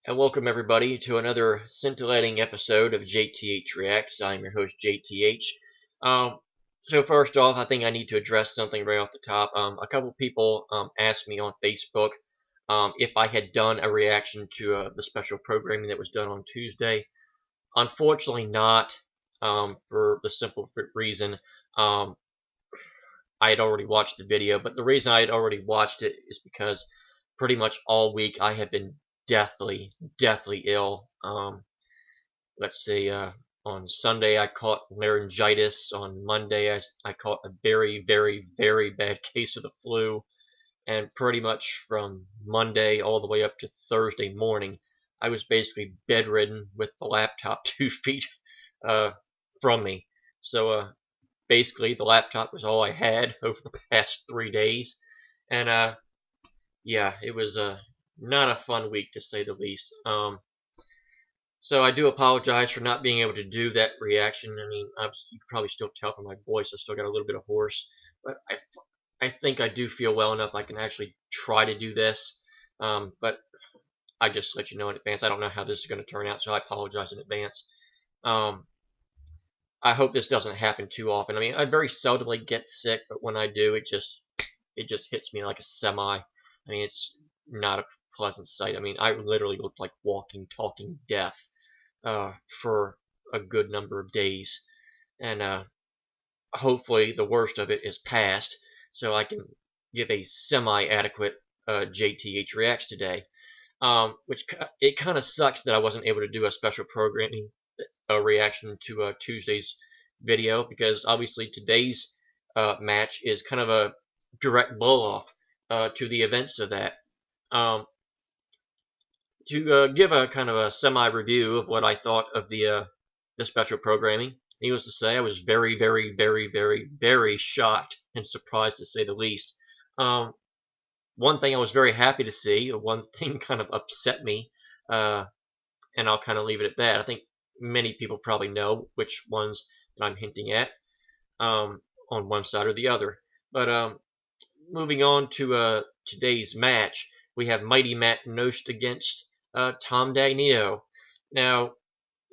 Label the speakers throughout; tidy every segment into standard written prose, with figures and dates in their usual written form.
Speaker 1: And welcome everybody to another scintillating episode of JTH Reacts. I'm your host JTH. So first off, I think I need to address something right off the top. A couple people asked me on Facebook if I had done a reaction to the special programming that was done on Tuesday. Unfortunately not, for the simple reason I had already watched the video. But the reason I had already watched it is because pretty much all week I have been deathly ill. Let's see, on Sunday I caught laryngitis. On Monday I caught a very bad case of the flu. And pretty much from Monday all the way up to Thursday morning, I was basically bedridden with the laptop 2 feet from me. So basically the laptop was all I had over the past 3 days. And yeah, it was not a fun week to say the least. So I do apologize for not being able to do that reaction. I mean, you can probably still tell from my voice I still got a little bit of hoarse, but I think I do feel well enough I can actually try to do this. But I just let you know in advance. I don't know how this is going to turn out, so I apologize in advance. I hope this doesn't happen too often. I mean, I very seldomly get sick, but when I do, it just hits me like a semi. I mean, it's not a pleasant sight. I mean, I literally looked like walking, talking death for a good number of days. And hopefully the worst of it is past, so I can give a semi-adequate JTH Reacts today. Which it kind of sucks that I wasn't able to do a special programming reaction to Tuesday's video, because obviously today's match is kind of a direct blow-off to the events of that. To give a kind of a semi-review of what I thought of the special programming, needless to say, I was very shocked and surprised, to say the least. One thing I was very happy to see, one thing kind of upset me, and I'll kind of leave it at that. I think many people probably know which ones that I'm hinting at, on one side or the other. But moving on to today's match, we have Mighty Matt Nost against Tom Dagnino. Now,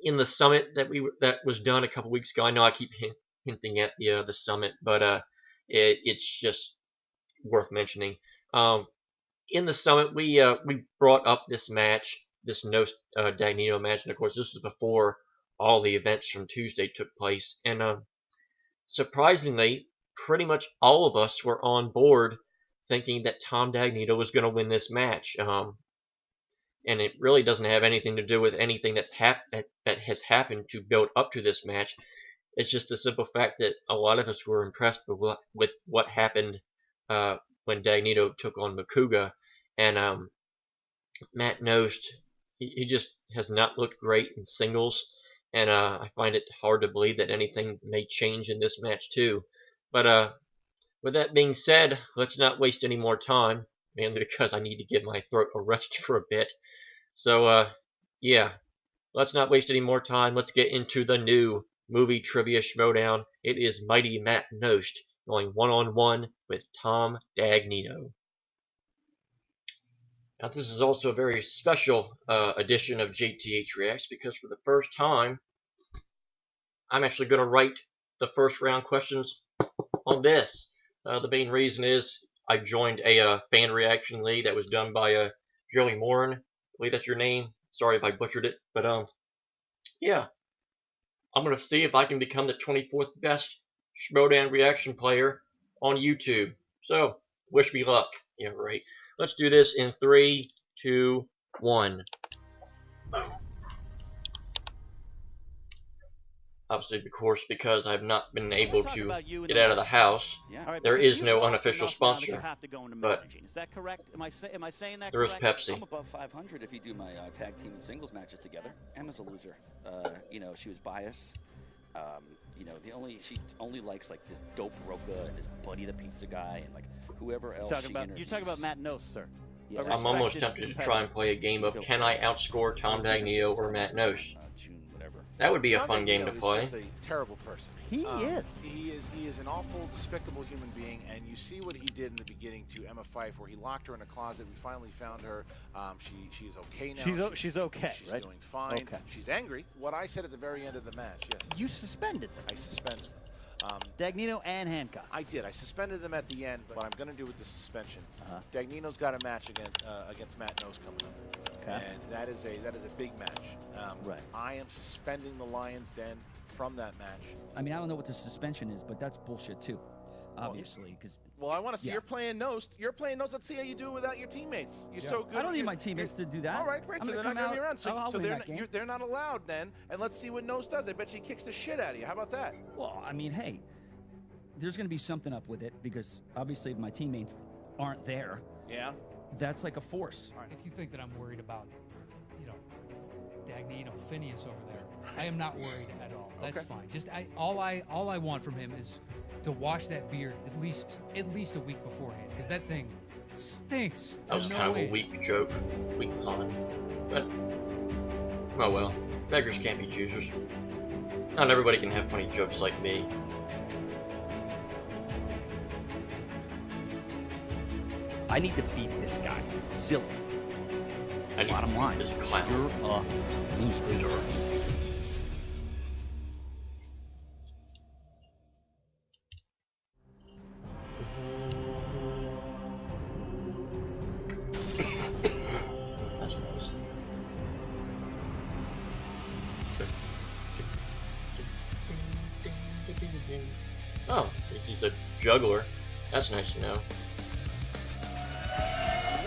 Speaker 1: in the summit that was done a couple weeks ago, I know I keep hinting at the summit, but it's just worth mentioning. In the summit, we brought up this match, this Nost Dagnino match, and of course this was before all the events from Tuesday took place. And surprisingly, pretty much all of us were on board thinking that Tom Dagnino was going to win this match. And it really doesn't have anything to do with anything that has happened to build up to this match. It's just the simple fact that a lot of us were impressed with what happened when Dagnino took on Makuga. And Matt Nost, he just has not looked great in singles. And I find it hard to believe that anything may change in this match too. But with that being said, let's not waste any more time, mainly because I need to give my throat a rest for a bit. So, yeah, let's not waste any more time. Let's get into the new movie trivia showdown. It is Mighty Matt Nost going one-on-one with Tom Dagnino. Now, this is also a very special edition of JTH Reacts, because for the first time, I'm actually going to write the first round questions on this. The main reason is I joined a fan reaction league that was done by Joey Morin. I believe that's your name. Sorry if I butchered it. But yeah, I'm going to see if I can become the 24th best Schmoedown reaction player on YouTube. So, wish me luck. Yeah, right. Let's do this in 3, 2, 1. Obviously, of course, because I've not been able to get out of the house, there is no unofficial sponsor. But
Speaker 2: is that correct? Am I saying that
Speaker 1: there is
Speaker 2: correct?
Speaker 1: Pepsi.
Speaker 3: I'm above 500 if you do my tag team and singles matches together. Emma's a loser. You know, she was biased. You know, she only likes like this dope Roca and this Buddy the Pizza guy and like whoever else.
Speaker 2: You talk about Matt Nost, sir.
Speaker 3: Yeah.
Speaker 1: I'm almost tempted to try and play a game of can I outscore Tom Dagnino or Matt Nost.
Speaker 3: June, whatever.
Speaker 1: That would be a
Speaker 4: Tom
Speaker 1: fun game to
Speaker 4: Dagnino is
Speaker 1: play.
Speaker 4: just a terrible person.
Speaker 2: He is.
Speaker 4: He is an awful, despicable human being, and you see what he did in the beginning to Emma Fyfe, where he locked her in a closet. We finally found her. She is okay now.
Speaker 2: She's okay,
Speaker 4: She's
Speaker 2: right?
Speaker 4: doing fine.
Speaker 2: Okay.
Speaker 4: She's angry. What I said at the very end of the match, yes.
Speaker 2: You suspended them.
Speaker 4: I suspended.
Speaker 2: Dagnino and Hancock.
Speaker 4: I did. I suspended them at the end, but what I'm going to do with the suspension,
Speaker 2: Uh-huh.
Speaker 4: Dagnino's got a match against Matt Nose coming up.
Speaker 2: Okay.
Speaker 4: And that is a big match.
Speaker 2: Right.
Speaker 4: I am suspending the Lions Den from that match.
Speaker 5: I mean, I don't know what the suspension is, but that's bullshit too, obviously. Because
Speaker 4: Well, I want to see
Speaker 5: Yeah.
Speaker 4: you're playing Nost. You're playing Nost. Let's see how you do without your teammates. You're so good.
Speaker 5: I don't need
Speaker 4: You're-
Speaker 5: my teammates to do that.
Speaker 4: All right, great.
Speaker 5: I'm
Speaker 4: So they're
Speaker 5: gonna
Speaker 4: not going to be
Speaker 5: come
Speaker 4: around.
Speaker 5: out-
Speaker 4: So,
Speaker 5: I'll
Speaker 4: so
Speaker 5: win
Speaker 4: they're
Speaker 5: that game.
Speaker 4: they're not allowed then. And let's see what Nost does. I bet she kicks the shit out of you. How about that?
Speaker 5: Well, I mean, hey, there's going to be something up with it because obviously if my teammates aren't there,
Speaker 4: Yeah.
Speaker 5: that's like a force.
Speaker 6: If you think that I'm worried about, Dagnino, Phineas over there, I am not worried at all. That's
Speaker 4: Okay.
Speaker 6: fine. Just all I want from him is to wash that beard at least a week beforehand, because that thing stinks.
Speaker 1: That was
Speaker 6: No
Speaker 1: kind of
Speaker 6: way.
Speaker 1: a weak joke, weak pun. But, oh well. Beggars can't be choosers. Not everybody can have funny jokes like me.
Speaker 2: I need to beat this guy. Silly.
Speaker 1: I need
Speaker 2: Bottom
Speaker 1: to beat
Speaker 2: line,
Speaker 1: this clown.
Speaker 2: You're a loser.
Speaker 1: Loser. That's nice. Oh, he's a juggler. That's nice to know.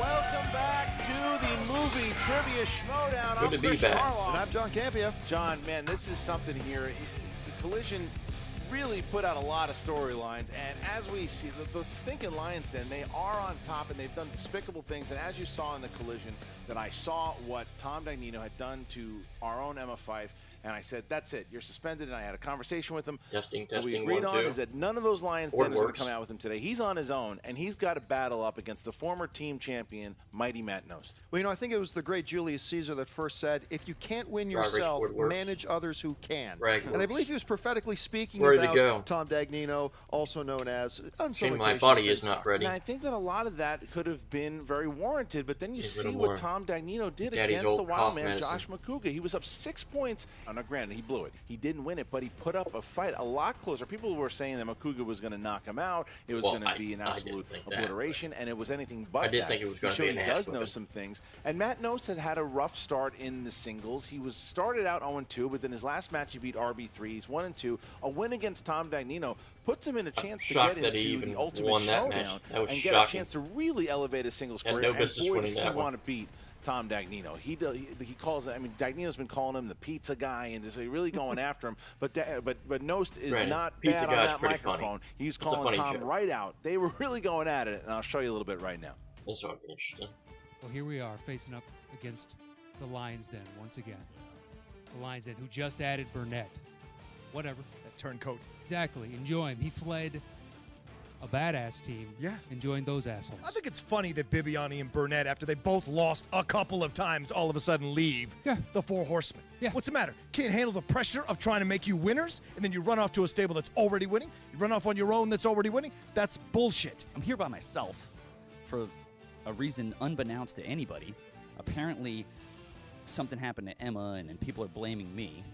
Speaker 4: Welcome back to the movie Trivia Schmodown.
Speaker 1: Good
Speaker 4: I'm
Speaker 1: to be
Speaker 4: Christian
Speaker 1: back.
Speaker 4: Harloff.
Speaker 7: And I'm John Campia.
Speaker 4: John, man, this is something here. The Collision really put out a lot of storylines, and as we see, the stinking Lions Den, they are on top, and they've done despicable things. And as you saw in the Collision, that I saw what Tom Dagnino had done to our own Emma Fyfe, and I said, that's it, you're suspended. And I had a conversation with him.
Speaker 1: Testing,
Speaker 4: What we
Speaker 1: testing,
Speaker 4: agreed
Speaker 1: 1,
Speaker 4: on
Speaker 1: 2.
Speaker 4: is that none of those Lions
Speaker 1: Board
Speaker 4: Den is going to
Speaker 1: works.
Speaker 4: come out with him today. He's on his own, and he's got to battle up against the former team champion, Mighty Matt Nost.
Speaker 7: Well, I think it was the great Julius Caesar that first said, if you can't win
Speaker 1: Dry erase
Speaker 7: yourself,
Speaker 1: board works.
Speaker 7: manage others who can.
Speaker 1: Rag
Speaker 7: And I
Speaker 1: works.
Speaker 7: believe he was prophetically speaking
Speaker 1: Ready to
Speaker 7: about
Speaker 1: go.
Speaker 7: Tom Dagnino, also known as on some
Speaker 1: Shame my
Speaker 7: occasions,
Speaker 1: body is
Speaker 7: Finn
Speaker 1: not
Speaker 7: Stark.
Speaker 1: ready.
Speaker 4: And I think that a lot of that could have been very warranted, but then you
Speaker 1: He's a
Speaker 4: see
Speaker 1: little
Speaker 4: what
Speaker 1: more
Speaker 4: Tom Dagnino did
Speaker 1: Daddy's
Speaker 4: against
Speaker 1: old
Speaker 4: the
Speaker 1: cough
Speaker 4: wild man,
Speaker 1: medicine.
Speaker 4: Josh McCouga. He was up 6 points. Now, granted, he blew it. He didn't win it, but he put up a fight a lot closer. People were saying that McCouga was going to knock him out. It was
Speaker 1: Well,
Speaker 4: going to be an
Speaker 1: I didn't
Speaker 4: absolute
Speaker 1: think that,
Speaker 4: obliteration, and it was anything but
Speaker 1: I did
Speaker 4: that.
Speaker 1: think it was
Speaker 4: He
Speaker 1: gonna
Speaker 4: showed
Speaker 1: be an
Speaker 4: he
Speaker 1: ass
Speaker 4: does know
Speaker 1: whooping.
Speaker 4: some things. And Matt Nost had a rough start in the singles. He was started out 0-2, but then his last match he beat RB3. He's 1-2. A win against Tom Dagnino puts him in a chance to
Speaker 1: shocked
Speaker 4: get
Speaker 1: that he
Speaker 4: into
Speaker 1: even
Speaker 4: the Ultimate
Speaker 1: won that
Speaker 4: Showdown
Speaker 1: match. That was
Speaker 4: and get a
Speaker 1: shocking.
Speaker 4: chance to really elevate his singles
Speaker 1: Had
Speaker 4: career.
Speaker 1: no
Speaker 4: And
Speaker 1: business
Speaker 4: boy,
Speaker 1: winning
Speaker 4: does he
Speaker 1: that one.
Speaker 4: want to beat Tom Dagnino. He calls. I mean, Dagnino's been calling him the pizza guy, and is really going after him. But Nost is
Speaker 1: Granted,
Speaker 4: not
Speaker 1: pizza
Speaker 4: bad on
Speaker 1: guy's
Speaker 4: that
Speaker 1: pretty funny.
Speaker 4: microphone. He's
Speaker 1: It's a
Speaker 4: calling
Speaker 1: funny
Speaker 4: Tom
Speaker 1: joke.
Speaker 4: right out. They were really going at it, and I'll show you a little bit right now.
Speaker 1: This ought to be interesting.
Speaker 6: Well, here we are facing up against the Lions Den once again. The Lions Den, who just added Burnett. Whatever.
Speaker 8: That turncoat.
Speaker 6: Exactly. Enjoy him. He fled a badass team.
Speaker 8: Yeah.
Speaker 6: And joined those assholes.
Speaker 8: I think it's funny that Bibiani and Burnett, after they both lost a couple of times, all of a sudden leave
Speaker 6: Yeah.
Speaker 8: the Four Horsemen.
Speaker 6: Yeah.
Speaker 8: What's the matter? Can't handle the pressure of trying to make you winners, and then you run off to a stable that's already winning? You run off on your own that's already winning? That's bullshit.
Speaker 5: I'm here by myself for a reason unbeknownst to anybody. Apparently, something happened to Emma, and people are blaming me.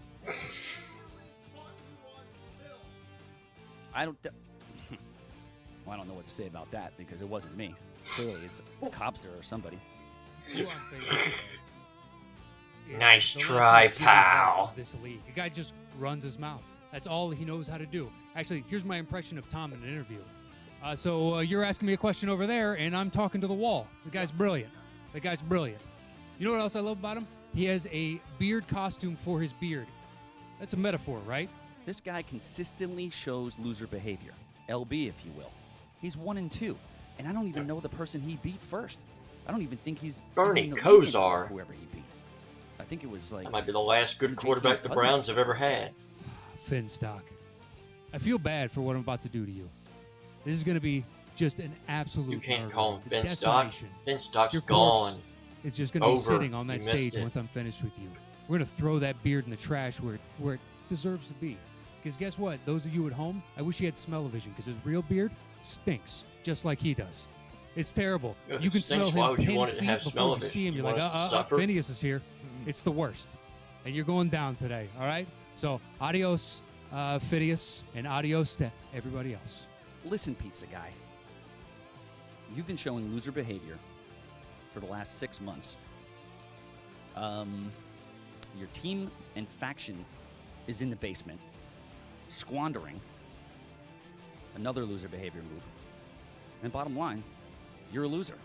Speaker 5: I don't. Well, I don't know what to say about that because it wasn't me. Clearly, it's the cops or somebody.
Speaker 6: Who I'm facing is
Speaker 1: Nice
Speaker 6: the
Speaker 1: try,
Speaker 6: lesser
Speaker 1: pal.
Speaker 6: of this league. The guy just runs his mouth. That's all he knows how to do. Actually, here's my impression of Tom in an interview. So you're asking me a question over there, and I'm talking to the wall. The guy's brilliant. The guy's brilliant. You know what else I love about him? He has a beard costume for his beard. That's a metaphor, right?
Speaker 5: This guy consistently shows loser behavior, LB, if you will. He's 1-2, and I don't even know the person he beat first. I don't even think he's
Speaker 1: Bernie
Speaker 5: in the league anymore,
Speaker 1: Kosar.
Speaker 5: whoever he beat. I think it was like
Speaker 1: That might be the last good
Speaker 5: JT's
Speaker 1: quarterback the
Speaker 5: cousin.
Speaker 1: Browns have ever had.
Speaker 6: Finstock. I feel bad for what I'm about to do to you. This is going to be just an absolute
Speaker 1: You can't
Speaker 6: murder,
Speaker 1: call him
Speaker 6: a
Speaker 1: Finstock.
Speaker 6: decimation.
Speaker 1: Finstock's
Speaker 6: Your
Speaker 1: gone.
Speaker 6: corpse It's just going to be
Speaker 1: Over.
Speaker 6: sitting on that
Speaker 1: You missed
Speaker 6: stage
Speaker 1: it.
Speaker 6: once I'm finished with you. We're going to throw that beard in the trash where it deserves to be. Because guess what? Those of you at home, I wish he had smell-o-vision because his real beard stinks, just like he does. It's terrible.
Speaker 1: If
Speaker 6: You
Speaker 1: it
Speaker 6: can
Speaker 1: stinks,
Speaker 6: smell
Speaker 1: why
Speaker 6: him
Speaker 1: would you
Speaker 6: 10
Speaker 1: want it to
Speaker 6: feet
Speaker 1: have
Speaker 6: before you
Speaker 1: smell-o-vision?
Speaker 6: see him.
Speaker 1: You
Speaker 6: You're like,
Speaker 1: want us to suffer?
Speaker 6: Phineas is here. It's the worst. And you're going down today, all right? So adios, Phineas, and adios to everybody else.
Speaker 5: Listen, pizza guy. You've been showing loser behavior for the last 6 months. Your team and faction is in the basement, squandering another loser behavior move. And bottom line, you're a loser.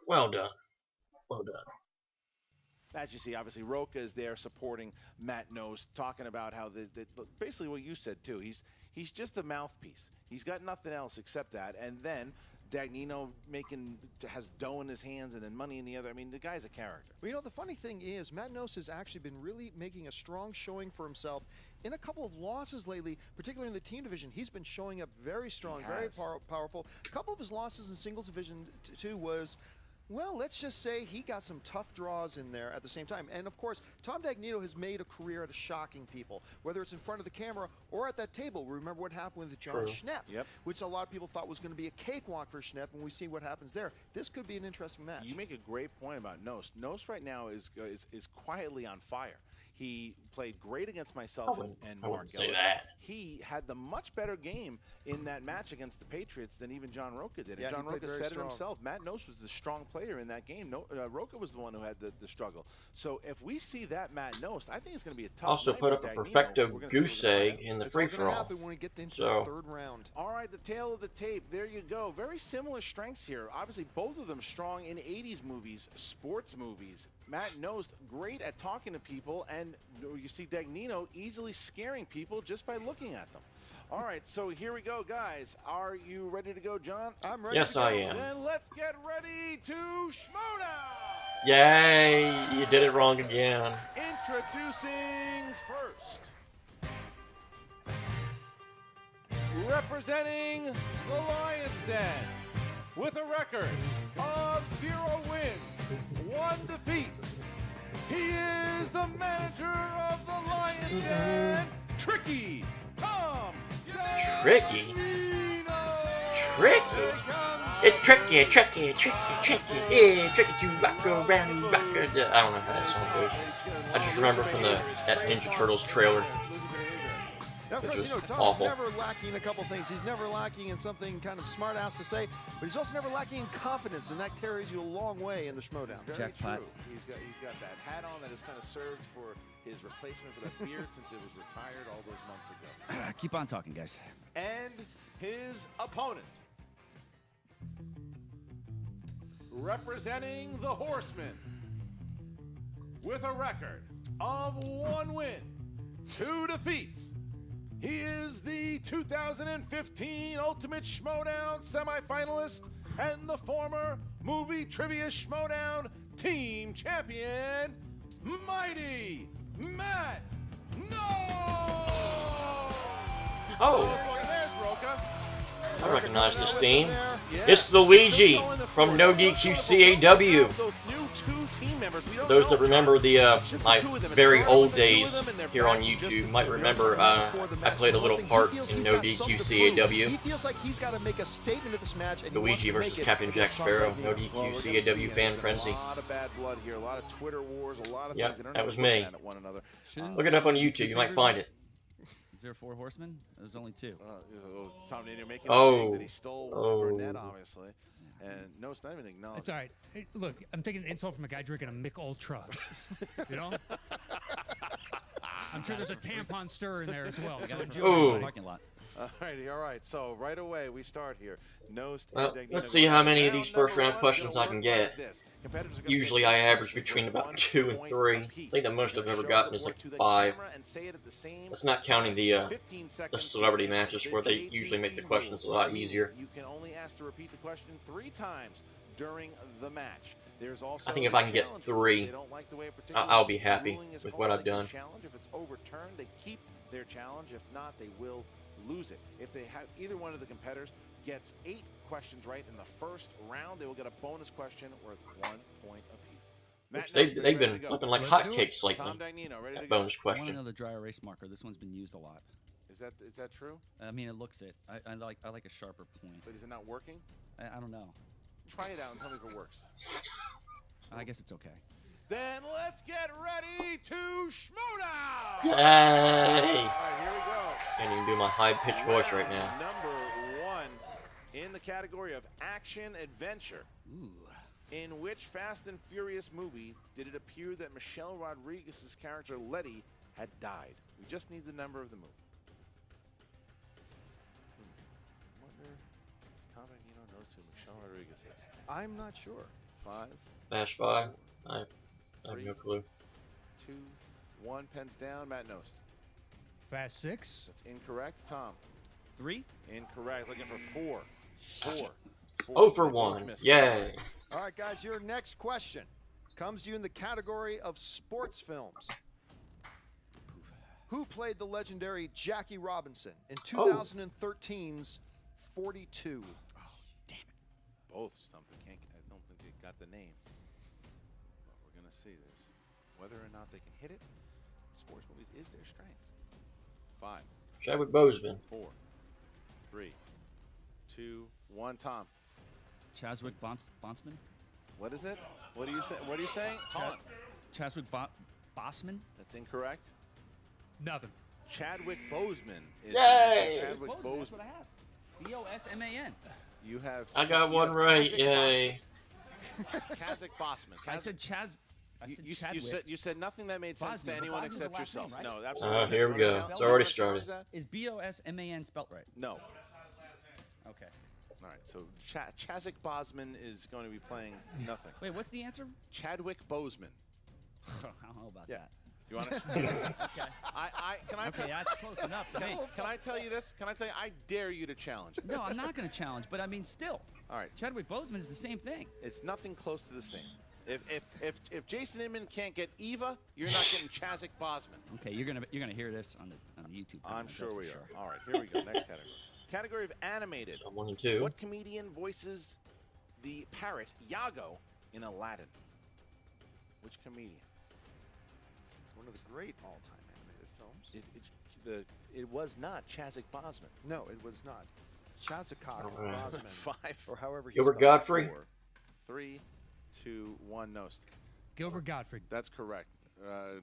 Speaker 1: Well done. Well done.
Speaker 4: As you see, obviously, Roca is there supporting Matt Nose, talking about how basically what you said too. He's just a mouthpiece. He's got nothing else except that. And then Dagnino has dough in his hands and then money in the other. I mean, the guy's a character.
Speaker 7: Well, you know, the funny thing is, Matt Nose has actually been really making a strong showing for himself in a couple of losses lately, particularly in the team division. He's been showing up very strong, very powerful. A couple of his losses in singles division too was, well, let's just say he got some tough draws in there at the same time. And of course, Tom Dagnino has made a career out of shocking people, whether it's in front of the camera or at that table. Remember what happened with John Schnepp, which a lot of people thought was going to be a cakewalk for Schnepp, and we see what happens there. This could be an interesting match.
Speaker 4: You make a great point about Nose. Nose right now is quietly on fire. He played great against myself and Mark
Speaker 1: wouldn't say
Speaker 4: Ellis.
Speaker 1: that.
Speaker 4: He had the much better game in that match against the Patriots than even John Roca did.
Speaker 7: Yeah,
Speaker 4: And John
Speaker 7: he played
Speaker 4: Roca
Speaker 7: very
Speaker 4: said
Speaker 7: strong.
Speaker 4: it himself. Matt Nose was the strong player in that game. Roca was the one who had the struggle. So if we see that Matt Nose, I think it's going to be a tough
Speaker 1: Also
Speaker 4: night
Speaker 1: put
Speaker 4: for
Speaker 1: up a
Speaker 4: Dagnino.
Speaker 1: perfecto
Speaker 4: We're gonna see
Speaker 1: goose
Speaker 4: what we're gonna
Speaker 1: egg in the
Speaker 7: It's all gonna
Speaker 1: free-for-all.
Speaker 7: happen when we get into
Speaker 1: So-
Speaker 7: the third round.
Speaker 4: All right, the tail of the tape. There you go. Very similar strengths here. Obviously, both of them strong in 80s movies, sports movies. Matt Nose, great at talking to people, and you see Dagnino easily scaring people just by looking at them. All right, so here we go, guys. Are you ready to go, John?
Speaker 7: I'm ready.
Speaker 1: Yes,
Speaker 7: to go.
Speaker 1: I am.
Speaker 4: Then let's get ready to Schmoedown!
Speaker 1: Yay! You did it wrong again.
Speaker 4: Introducing first, representing the Lions Den with a record of 0 wins, 1 defeat. He is the manager of the Lions Den, Tricky Tom.
Speaker 1: Tricky? Tricky? It's tricky, yeah, tricky to rock around and rock. I don't know how that song goes. I just remember from that Ninja Turtles trailer.
Speaker 7: Now, of
Speaker 1: Which
Speaker 7: course,
Speaker 1: was
Speaker 7: Tom's
Speaker 1: awful.
Speaker 7: never lacking in a couple things. He's never lacking in something kind of smart ass to say, but he's also never lacking in confidence, and that carries you a long way in the Schmoedown.
Speaker 4: Very
Speaker 5: Jackpot.
Speaker 4: true. He's got that hat on that has kind of served for his replacement for that beard since it was retired all those months ago.
Speaker 5: Keep on talking, guys.
Speaker 4: And his opponent, representing the Horsemen, with a record of 1 win, 2 defeats. He is the 2015 Ultimate Schmoedown semifinalist and the former Movie Trivia Schmoedown team champion, Mighty Matt Nose!
Speaker 1: Oh,
Speaker 4: There's Roca.
Speaker 1: I recognize this theme. It's Luigi from No DQ CAW.
Speaker 4: Those new 2 team members. We don't
Speaker 1: Those
Speaker 4: know.
Speaker 1: that remember the
Speaker 4: Just
Speaker 1: my
Speaker 4: the 2 of them. It
Speaker 1: very
Speaker 4: started
Speaker 1: old
Speaker 4: with the 2 of
Speaker 1: days
Speaker 4: them, and they're
Speaker 1: here on
Speaker 4: back to just
Speaker 1: YouTube
Speaker 4: the
Speaker 1: might
Speaker 4: 2.
Speaker 1: remember I played a little part in No DQ CAW.
Speaker 7: He feels like he's got to make a statement at this match. And he wants
Speaker 1: Luigi
Speaker 7: to make
Speaker 1: versus
Speaker 7: it
Speaker 1: Captain Jack
Speaker 7: against Tom
Speaker 1: Sparrow,
Speaker 7: Dagnino.
Speaker 1: No DQ CAW fan frenzy.
Speaker 4: A lot of bad blood here, a lot of Twitter wars, a lot of
Speaker 1: Yep,
Speaker 4: things that are
Speaker 1: that
Speaker 4: not
Speaker 1: was
Speaker 4: looking
Speaker 1: me.
Speaker 4: at one another.
Speaker 1: Look it up on YouTube, you might find it.
Speaker 5: Is there 4 horsemen? There's only 2.
Speaker 4: Tom Dagnino making
Speaker 1: Oh.
Speaker 4: the thing that he stole Burnett, obviously. And no, it's not even acknowledged.
Speaker 6: It's all right. Hey, look, I'm taking an insult from a guy drinking a Mick Ultra. You know? I'm sure there's a tampon stir in there as well. So enjoy.
Speaker 1: Ooh.
Speaker 5: Parking lot.
Speaker 4: All right. So right away we start here. Nost
Speaker 1: Well,
Speaker 4: and Dagnino
Speaker 1: let's see how
Speaker 4: going
Speaker 1: many of
Speaker 4: round
Speaker 1: these first round
Speaker 4: number 1
Speaker 1: questions I
Speaker 4: gonna
Speaker 1: can
Speaker 4: work
Speaker 1: get.
Speaker 4: like this. Competitors are gonna
Speaker 1: Usually
Speaker 4: get
Speaker 1: I
Speaker 4: each
Speaker 1: average
Speaker 4: question
Speaker 1: between
Speaker 4: for
Speaker 1: about
Speaker 4: 1
Speaker 1: 2 and
Speaker 4: point
Speaker 1: 3. I
Speaker 4: apiece.
Speaker 1: think the most
Speaker 4: They're
Speaker 1: I've ever
Speaker 4: gonna
Speaker 1: gotten
Speaker 4: show
Speaker 1: is
Speaker 4: the
Speaker 1: like
Speaker 4: board to the
Speaker 1: 5.
Speaker 4: camera and say it at the same
Speaker 1: That's not counting the
Speaker 4: 15
Speaker 1: the
Speaker 4: seconds
Speaker 1: celebrity
Speaker 4: to answer.
Speaker 1: matches
Speaker 4: The
Speaker 1: where they
Speaker 4: JTE
Speaker 1: usually make the questions a lot easier.
Speaker 4: You can only ask to repeat the question 3 times during the match. There's also
Speaker 1: I think if
Speaker 4: a
Speaker 1: I can get
Speaker 4: challenge.
Speaker 1: 3,
Speaker 4: If they don't like the way a particular
Speaker 1: I'll be happy
Speaker 4: ruling is
Speaker 1: with
Speaker 4: called,
Speaker 1: what I've
Speaker 4: they can
Speaker 1: done.
Speaker 4: challenge. If it's overturned, they keep their challenge. If not, they will lose it. If they have either one of the competitors gets 8 questions right in the first round, they will get a bonus question worth 1 point apiece.
Speaker 1: Which they've been flipping like hotcakes lately.
Speaker 4: Tom Dagnino, ready to
Speaker 1: That
Speaker 4: go.
Speaker 1: bonus
Speaker 5: I want
Speaker 1: question.
Speaker 5: another dry erase marker. This one's been used a lot.
Speaker 4: Is that true?
Speaker 5: I mean, it looks it. I like a sharper point.
Speaker 4: But is it not working?
Speaker 5: I don't know.
Speaker 4: Try it out and tell me if it works.
Speaker 5: I guess it's okay.
Speaker 4: Then let's get ready to schmoedown!
Speaker 1: Yay!
Speaker 4: All right, here we go.
Speaker 1: Can't even do my high-pitched voice right now.
Speaker 4: Number 1 in the category of action adventure.
Speaker 5: Ooh.
Speaker 4: In which Fast and Furious movie did it appear that Michelle Rodriguez's character Letty had died? We just need the number of the movie. I wonder if Tom Dagnino knows who Michelle Rodriguez is.
Speaker 7: I'm not sure.
Speaker 4: 5,
Speaker 1: Fast 5. I have
Speaker 4: 3,
Speaker 1: no clue.
Speaker 4: 2, 1. Pens down. Matt knows.
Speaker 6: Fast 6.
Speaker 4: That's incorrect. Tom.
Speaker 5: 3.
Speaker 4: Incorrect. Looking for 4. 4.
Speaker 1: Oh for 1. Yay.
Speaker 7: All right, guys, your next question comes to you in the category of sports films. Who played the legendary Jackie Robinson in 2013's 42?
Speaker 5: Oh, damn it.
Speaker 4: Both stumped. I don't think they got the name. But we're going to see this. Whether or not they can hit it, sports movies is their strength. 5,
Speaker 1: Chadwick Boseman.
Speaker 4: 4, 3, 2, 1. Tom.
Speaker 5: Chadwick Boseman?
Speaker 4: What is it? What are you saying? What are you saying? Hold on.
Speaker 5: Chadwick Boseman?
Speaker 4: That's incorrect.
Speaker 6: Nothing.
Speaker 4: Chadwick Boseman is
Speaker 1: Yay!
Speaker 4: Chadwick
Speaker 5: That's
Speaker 4: Boseman.
Speaker 5: what I have. B-O-S-M-A-N.
Speaker 4: You have.
Speaker 1: I got
Speaker 4: you
Speaker 1: one
Speaker 4: have
Speaker 1: right.
Speaker 4: Kazakh
Speaker 1: Yay.
Speaker 4: Kazakh Bosman.
Speaker 5: I said
Speaker 4: You said nothing that made sense to
Speaker 5: Bosman.
Speaker 4: anyone
Speaker 5: Bosman's the
Speaker 4: except
Speaker 5: last
Speaker 4: yourself.
Speaker 5: name, right?
Speaker 4: No, absolutely.
Speaker 1: Here we
Speaker 4: Do you
Speaker 1: go.
Speaker 4: wanna
Speaker 1: It's
Speaker 4: tell-
Speaker 1: already
Speaker 4: do you wanna
Speaker 1: started.
Speaker 4: challenge
Speaker 5: Is B-O-S-M-A-n spelt right?
Speaker 4: that? No.
Speaker 5: Okay.
Speaker 4: All right. So Chadwick Bosman is going to be playing nothing.
Speaker 5: Wait, what's the answer?
Speaker 4: Chadwick Boseman.
Speaker 5: I don't know about that.
Speaker 4: You want to?
Speaker 5: Okay.
Speaker 4: Can I?
Speaker 5: Okay, that's close enough to me.
Speaker 4: Can I tell you this? Can I tell you? I dare you to challenge.
Speaker 5: No, I'm not going to challenge, but I mean, still.
Speaker 4: All right.
Speaker 5: Chadwick Boseman is the same thing.
Speaker 4: It's nothing close to the same. If Jason Inman can't get Eva, you're not getting Chadwick Bosman.
Speaker 5: Okay, you're gonna hear this on the YouTube.
Speaker 4: I'm
Speaker 5: comments,
Speaker 4: sure
Speaker 5: that's
Speaker 4: we
Speaker 5: for
Speaker 4: are. All right, here we go. Next category. Category of animated.
Speaker 1: So 1 and 2.
Speaker 4: What comedian voices the parrot Iago in Aladdin? Which comedian?
Speaker 7: One of the great all-time animated films.
Speaker 4: It was not Chadwick Bosman.
Speaker 7: No, it was not. Chazakok
Speaker 1: All right.
Speaker 7: Bosman,
Speaker 4: 5,
Speaker 7: or however he
Speaker 1: Gilbert
Speaker 7: spelled it.
Speaker 1: Godfrey.
Speaker 4: 4, 3, 2, 1. Nost.
Speaker 6: Gilbert Gottfried.
Speaker 4: That's correct.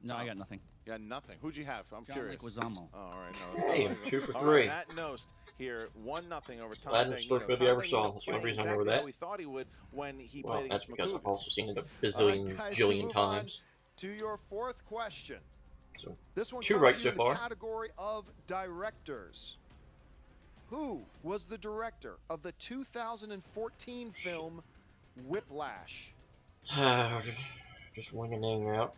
Speaker 5: No, I
Speaker 4: Tom,
Speaker 5: got nothing.
Speaker 4: you got nothing. Who'd you have? I'm
Speaker 5: John
Speaker 4: curious.
Speaker 5: Leguizamo.
Speaker 4: Oh, all right, no.
Speaker 1: Hey, 2 for
Speaker 4: All
Speaker 1: 3.
Speaker 4: right, Matt Nost here, 1-0 over Tom
Speaker 1: Aladdin's
Speaker 4: Dagnino.
Speaker 1: first movie I
Speaker 4: Tom
Speaker 1: ever saw.
Speaker 4: Dagnino
Speaker 1: That's the only
Speaker 4: playing
Speaker 1: reason I remember
Speaker 4: exactly
Speaker 1: that.
Speaker 4: how we thought he would when he
Speaker 1: Well,
Speaker 4: played
Speaker 1: that's
Speaker 4: against
Speaker 1: because I've
Speaker 4: McCool.
Speaker 1: also seen it a
Speaker 7: All
Speaker 1: bazillion,
Speaker 7: right, guys,
Speaker 1: jillion
Speaker 7: move on
Speaker 1: times.
Speaker 7: to your fourth question.
Speaker 1: So
Speaker 7: This one
Speaker 1: 2
Speaker 7: comes
Speaker 1: right
Speaker 7: to
Speaker 1: so
Speaker 7: you in the
Speaker 1: far.
Speaker 7: category of directors. Who was the director of the 2014 film Whiplash?
Speaker 1: Just wing a name out.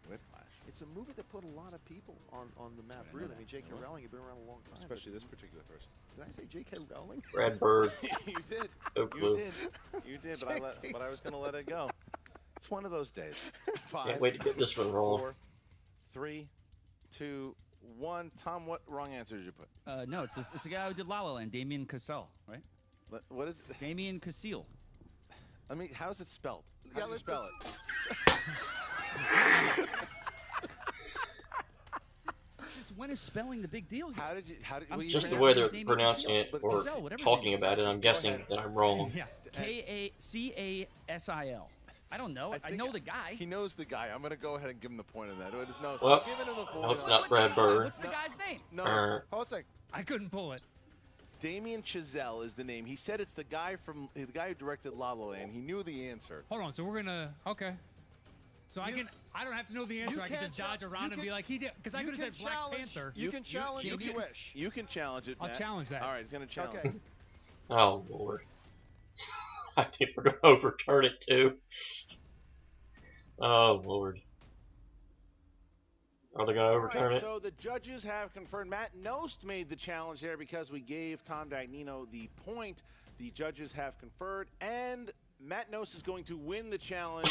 Speaker 4: Whiplash.
Speaker 7: It's a movie that put a lot of people on the map.
Speaker 4: I know
Speaker 7: Really,
Speaker 4: that.
Speaker 7: I mean, J.K.
Speaker 4: I know.
Speaker 7: Rowling had been around a long time. but-
Speaker 4: Especially this particular person.
Speaker 7: Did I say J.K. Rowling?
Speaker 1: Brad Bird.
Speaker 4: You did.
Speaker 1: No
Speaker 4: You
Speaker 1: clue.
Speaker 4: did. You did, but I was going to let it go. It's one of those days. 5,
Speaker 1: Can't wait to get this one wrong.
Speaker 4: 4, 3, 2, 1. Tom, what wrong answer did you put?
Speaker 5: No, it's the guy who did La La Land, Damien Chazelle, right?
Speaker 4: What is it?
Speaker 5: Damien Chazelle.
Speaker 4: I mean, how's it spelled? How
Speaker 7: Yeah,
Speaker 4: do you
Speaker 7: let's-
Speaker 4: spell it?
Speaker 5: When is spelling the big deal here?
Speaker 4: How did you?
Speaker 5: I'm
Speaker 4: well, you
Speaker 1: Just the
Speaker 4: pronounce-
Speaker 1: way they're
Speaker 5: Damien
Speaker 1: pronouncing
Speaker 5: Chazelle,
Speaker 1: it
Speaker 4: but
Speaker 1: or
Speaker 5: Chazelle, whatever his
Speaker 1: talking
Speaker 5: name is.
Speaker 1: about it, I'm guessing
Speaker 4: ahead.
Speaker 1: that I'm wrong.
Speaker 6: Yeah.
Speaker 5: K-A-C-A-S-I-L. I don't know. I
Speaker 4: think
Speaker 5: know the guy.
Speaker 4: He knows the guy. I'm going to go ahead and give him the point on that. No,
Speaker 1: Well,
Speaker 4: stop giving him the point.
Speaker 1: no, it's
Speaker 4: on
Speaker 1: not
Speaker 4: that.
Speaker 1: Brad Bird.
Speaker 5: What's the guy's name?
Speaker 4: No,
Speaker 7: Jose,
Speaker 6: I couldn't pull it.
Speaker 4: Damien Chazelle is the name. He said it's the guy who directed La La Land. He knew the answer.
Speaker 6: Hold on. So we're gonna. Okay. So I don't have to know the answer. I can
Speaker 7: can't
Speaker 6: just dodge
Speaker 7: cha-
Speaker 6: around
Speaker 7: you
Speaker 6: and be
Speaker 7: can-
Speaker 6: like, he did. Because I
Speaker 7: you
Speaker 6: could have
Speaker 7: can
Speaker 6: said Black
Speaker 7: challenge-
Speaker 6: Panther.
Speaker 7: You can challenge if you
Speaker 4: can-
Speaker 7: wish.
Speaker 4: You can challenge it,
Speaker 6: I'll
Speaker 4: Matt.
Speaker 6: challenge that.
Speaker 4: All right, he's going to challenge.
Speaker 7: Okay.
Speaker 1: Oh Lord. I think we're gonna overturn it too. Oh Lord. Are they gonna
Speaker 4: All
Speaker 1: overturn
Speaker 4: right,
Speaker 1: it?
Speaker 4: so the judges have confirmed Matt Nost made the challenge there because we gave Tom Dagnino the point. The judges have conferred, and Matt Nost is going to win the challenge,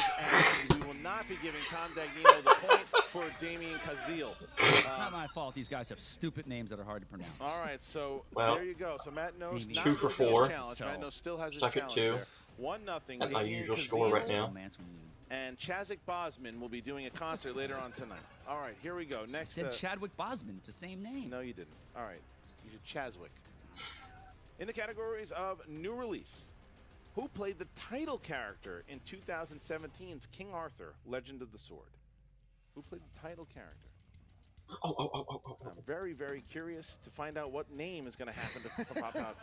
Speaker 4: and we will not be giving Tom Dagnino the point for Damien Kazil.
Speaker 5: It's not my fault. These guys have stupid names that are hard to pronounce.
Speaker 4: All right, so
Speaker 1: Well,
Speaker 4: there you go. So Matt knows
Speaker 5: Damien.
Speaker 1: 2 for 4.
Speaker 4: challenge. Matt knows still has his
Speaker 1: Stuck at
Speaker 4: challenge
Speaker 1: 2.
Speaker 4: there. 1-0.
Speaker 1: At my
Speaker 4: Damien
Speaker 1: usual score right
Speaker 4: Kazil
Speaker 1: now.
Speaker 5: Oh, man, it's when you
Speaker 4: And Chadwick Bosman will be doing a concert later on tonight. All right, here we go. Next.
Speaker 5: said Chadwick Bosman. It's the same name.
Speaker 4: No, you didn't. All right, you should Chaswick. In the categories of new release, who played the title character in 2017's King Arthur: Legend of the Sword? Who played the title character? I'm very, very curious to find out what name is going to happen to pop out.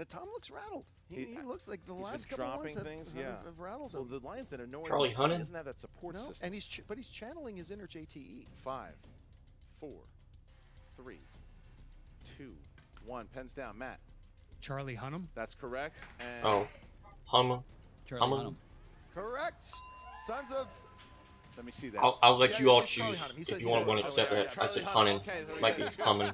Speaker 7: Tom looks rattled. He looks like the
Speaker 4: He's
Speaker 7: last
Speaker 4: been
Speaker 7: couple
Speaker 4: dropping
Speaker 7: ones
Speaker 4: things,
Speaker 7: have rattled him.
Speaker 4: Well, the Lions that are nowhere
Speaker 1: Charlie
Speaker 4: near the
Speaker 1: Hunnam?
Speaker 4: doesn't have that support
Speaker 7: No,
Speaker 4: system.
Speaker 7: and he's channeling his inner JTE.
Speaker 4: 5, 4, 3, 2, 1. Pens down. Matt.
Speaker 6: Charlie Hunnam.
Speaker 4: That's correct. And
Speaker 1: Oh, Hummer.
Speaker 5: Charlie
Speaker 1: Hunnam.
Speaker 5: Hunnam.
Speaker 7: Correct. Sons of.
Speaker 4: let me see that.
Speaker 1: I'll let
Speaker 7: Yeah,
Speaker 1: you
Speaker 7: he
Speaker 1: all
Speaker 7: said Charlie
Speaker 1: choose
Speaker 7: Hunnam. He
Speaker 1: if
Speaker 7: said
Speaker 1: you want
Speaker 7: Charlie
Speaker 1: one that said
Speaker 7: Hunnam.
Speaker 1: that. I said
Speaker 4: Charlie
Speaker 1: Hunnin.
Speaker 4: Hunnam. Okay, there
Speaker 1: Might
Speaker 4: we
Speaker 1: be
Speaker 4: go.
Speaker 1: Hummin.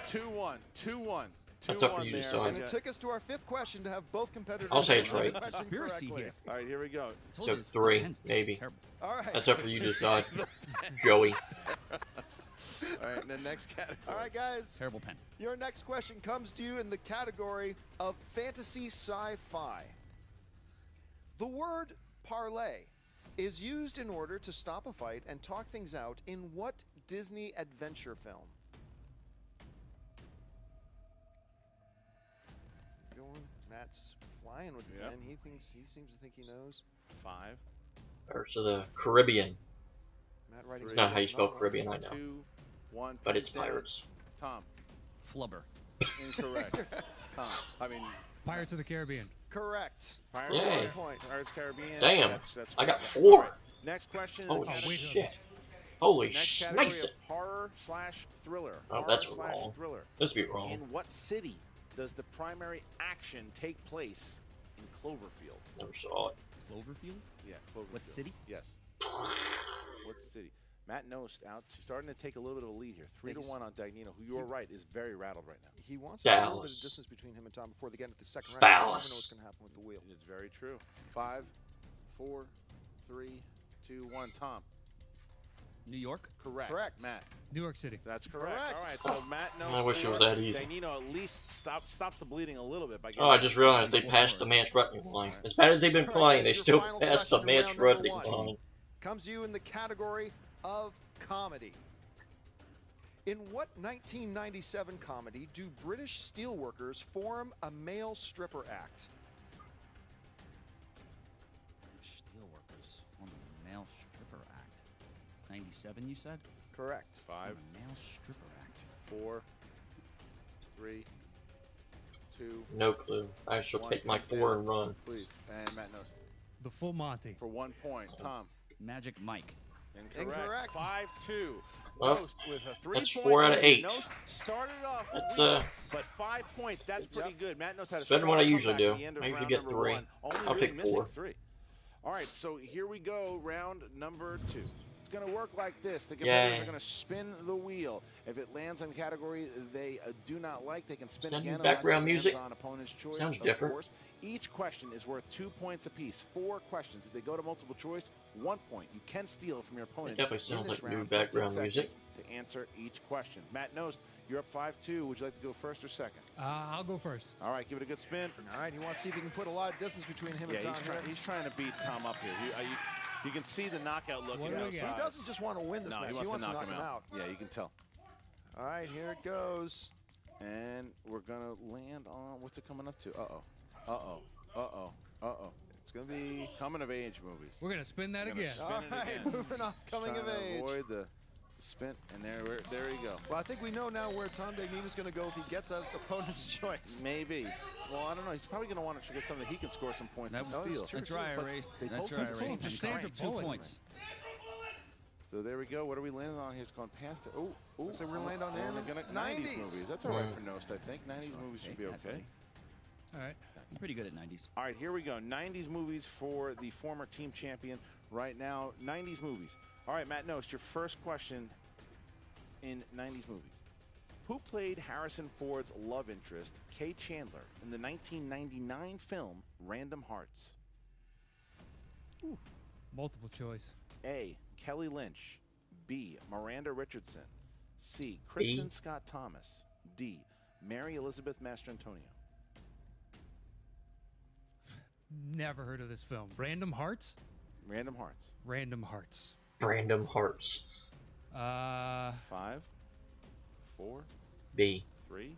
Speaker 4: 2-1. 2-1.
Speaker 1: That's up for
Speaker 4: 2-1
Speaker 1: you to
Speaker 4: there.
Speaker 1: decide.
Speaker 7: And it took us to our 5th question to have both competitors.
Speaker 1: I'll say it's
Speaker 7: answer the
Speaker 1: right.
Speaker 7: question
Speaker 5: Conspiracy
Speaker 7: correctly.
Speaker 5: here.
Speaker 4: All right, here we go.
Speaker 5: I told
Speaker 1: So
Speaker 5: you this
Speaker 1: 3,
Speaker 5: pen's
Speaker 1: maybe.
Speaker 5: terrible.
Speaker 7: All right.
Speaker 1: That's up for you to decide, Joey.
Speaker 4: All right, and the next category.
Speaker 7: All right, guys.
Speaker 5: Terrible pen.
Speaker 7: Your next question comes to you in the category of fantasy sci-fi. The word parlay is used in order to stop a fight and talk things out in what Disney adventure film? Going, Matt's flying with the
Speaker 4: Yep.
Speaker 7: pen. He seems to think he knows.
Speaker 4: 5,
Speaker 1: Birds of the Caribbean.
Speaker 7: Matt writing.
Speaker 1: It's not how you spell
Speaker 7: down.
Speaker 1: Caribbean, I know.
Speaker 4: 2, 1.
Speaker 1: But it's
Speaker 4: Pens down.
Speaker 1: pirates.
Speaker 4: Tom.
Speaker 5: Flubber.
Speaker 4: Incorrect. Tom. I mean,
Speaker 6: Pirates of the Caribbean.
Speaker 7: Correct.
Speaker 4: Pirates,
Speaker 1: Yay.
Speaker 4: 1 point. Pirates Caribbean.
Speaker 1: Damn.
Speaker 4: That's
Speaker 1: I got
Speaker 4: correct.
Speaker 1: 4.
Speaker 4: All right, next question.
Speaker 1: Holy
Speaker 6: Oh, wait.
Speaker 1: shit. Holy
Speaker 4: Next category
Speaker 1: schnice.
Speaker 4: of horror/thriller.
Speaker 1: Oh, that's
Speaker 4: Horror/thriller.
Speaker 1: wrong. This would be
Speaker 4: In
Speaker 1: wrong.
Speaker 4: what city does the primary action take place in Cloverfield?
Speaker 1: Never saw it.
Speaker 5: Cloverfield?
Speaker 4: Yeah, Cloverfield.
Speaker 5: What city?
Speaker 4: Yes. What city? Matt Nost starting to take a little bit of a lead here. 3-1 on Dagnino, who you are right is very rattled right now.
Speaker 7: He wants a little bit of
Speaker 1: Dallas.
Speaker 7: distance between him and Tom before they get into the second round. You never know what's
Speaker 1: Dallas.
Speaker 7: going to happen with the wheel.
Speaker 4: It's very true. 5, 4, 3, 2, 1. Tom.
Speaker 5: New York?
Speaker 4: Correct.
Speaker 7: Correct.
Speaker 4: Matt.
Speaker 6: New York City.
Speaker 4: That's correct.
Speaker 7: Correct.
Speaker 4: All right, so Matt knows.
Speaker 1: I wish it was that easy.
Speaker 4: Dagnino at least stops the bleeding a little bit by getting.
Speaker 1: Oh, I just realized they passed the match revenue line. As bad as they've been playing, they
Speaker 7: Your
Speaker 1: still
Speaker 7: final
Speaker 1: passed the
Speaker 7: question in
Speaker 1: match
Speaker 7: round number
Speaker 1: revenue
Speaker 7: 1.
Speaker 1: line.
Speaker 7: Comes to you in the category of comedy. In what 1997 comedy do British steelworkers form a male stripper act?
Speaker 5: Steelworkers form a male stripper act. 97, you said?
Speaker 7: Correct.
Speaker 4: 5,
Speaker 5: Male stripper act.
Speaker 4: 4, 3, 2.
Speaker 1: No clue. I shall
Speaker 4: One.
Speaker 1: take my 4 and run.
Speaker 4: Please. And Matt knows.
Speaker 6: The Full Monty.
Speaker 4: For 1 point. Tom.
Speaker 5: Magic Mike.
Speaker 4: Incorrect. 5-2.
Speaker 1: Well,
Speaker 4: Nost with a 3
Speaker 1: that's
Speaker 4: point
Speaker 1: 4 out of
Speaker 4: lead.
Speaker 1: 8.
Speaker 4: Nost started off
Speaker 1: That's,
Speaker 4: weak, but 5 points. That's pretty good. Matt knows how to.
Speaker 1: It's better than what I
Speaker 4: strong
Speaker 1: usually
Speaker 4: comeback
Speaker 1: do.
Speaker 4: at the end of
Speaker 1: I usually
Speaker 4: round
Speaker 1: get
Speaker 4: number
Speaker 1: 3.
Speaker 4: 1. Only
Speaker 1: I'll
Speaker 4: really
Speaker 1: take
Speaker 4: missing
Speaker 1: 4.
Speaker 4: 3. All right, so here we go. Round number 2. It's going to work like this. The competitors
Speaker 1: Yay.
Speaker 4: are going to spin the wheel. If it lands on a category they do not like, they can spin
Speaker 1: Is that
Speaker 4: again.
Speaker 1: new background
Speaker 4: unless it lands
Speaker 1: music?
Speaker 4: on opponent's choice.
Speaker 1: Sounds
Speaker 4: of
Speaker 1: different.
Speaker 4: course. Each question is worth 2 points apiece. 4 questions. If they go to multiple choice, 1 point. You can steal from your opponent.
Speaker 1: definitely
Speaker 4: in
Speaker 1: sounds
Speaker 4: this
Speaker 1: like new
Speaker 4: round,
Speaker 1: background
Speaker 4: 15
Speaker 1: music.
Speaker 4: seconds to answer each question. Matt Nost, you're up 5-2. Would you like to go first or second?
Speaker 6: I'll go first.
Speaker 4: All right, give it a good spin.
Speaker 7: All right, he wants to see if he can put a lot of distance between him
Speaker 4: Yeah,
Speaker 7: and Tom here.
Speaker 4: he's trying to beat Tom up here. You can see the knockout look
Speaker 6: What
Speaker 4: in
Speaker 6: do we
Speaker 4: those
Speaker 6: got?
Speaker 7: He
Speaker 4: eyes.
Speaker 7: doesn't just want to win this
Speaker 4: No,
Speaker 7: match.
Speaker 4: he wants to knock him out.
Speaker 7: out.
Speaker 4: Yeah, you can tell.
Speaker 7: All right, here it goes.
Speaker 4: And we're going to land on, what's it coming up to? Uh-oh. Uh-oh. Uh-oh. Uh-oh.
Speaker 7: It's going to be
Speaker 4: Coming of age movies.
Speaker 6: We're going to spin that
Speaker 4: Gonna
Speaker 6: again.
Speaker 4: spin
Speaker 7: all
Speaker 4: it
Speaker 7: right.
Speaker 4: again.
Speaker 7: Moving off, coming
Speaker 4: Trying
Speaker 7: of
Speaker 4: to
Speaker 7: age.
Speaker 4: avoid the spin, and there you go.
Speaker 7: Well, I think we know now where Tom Dagnino's going to go if he gets an opponent's choice.
Speaker 4: Maybe. Well, I don't know. He's probably going to want to get something he can score some points
Speaker 5: That
Speaker 4: and
Speaker 5: was
Speaker 4: steal.
Speaker 7: true.
Speaker 5: A dry
Speaker 7: but
Speaker 5: erase.
Speaker 4: they
Speaker 5: That
Speaker 4: both
Speaker 5: dry
Speaker 4: have the same
Speaker 5: erase.
Speaker 6: Sandra
Speaker 5: Two
Speaker 6: Bullock.
Speaker 5: points.
Speaker 4: So there we go. What are we landing on here? It's going past it. Oh,
Speaker 7: So we're landing on
Speaker 4: and
Speaker 7: him.
Speaker 4: we're gonna 90s movies. That's all right for Nost, I think. 90s movies should be okay.
Speaker 6: All right.
Speaker 5: I'm pretty good at 90s.
Speaker 4: All right, here we go. 90s movies for the former team champion right now. 90s movies. All right, Matt Nost, your first question in 90s movies. Who played Harrison Ford's love interest, Kay Chandler, in the 1999 film Random Hearts?
Speaker 6: Multiple choice.
Speaker 4: A. Kelly Lynch. B. Miranda Richardson. C. Kristen Scott Thomas. D. Mary Elizabeth Mastrantonio.
Speaker 6: Never heard of this film. Random Hearts?
Speaker 4: Random Hearts.
Speaker 6: Random Hearts.
Speaker 1: Random Hearts.
Speaker 4: 5, 4,
Speaker 1: B.
Speaker 4: 3,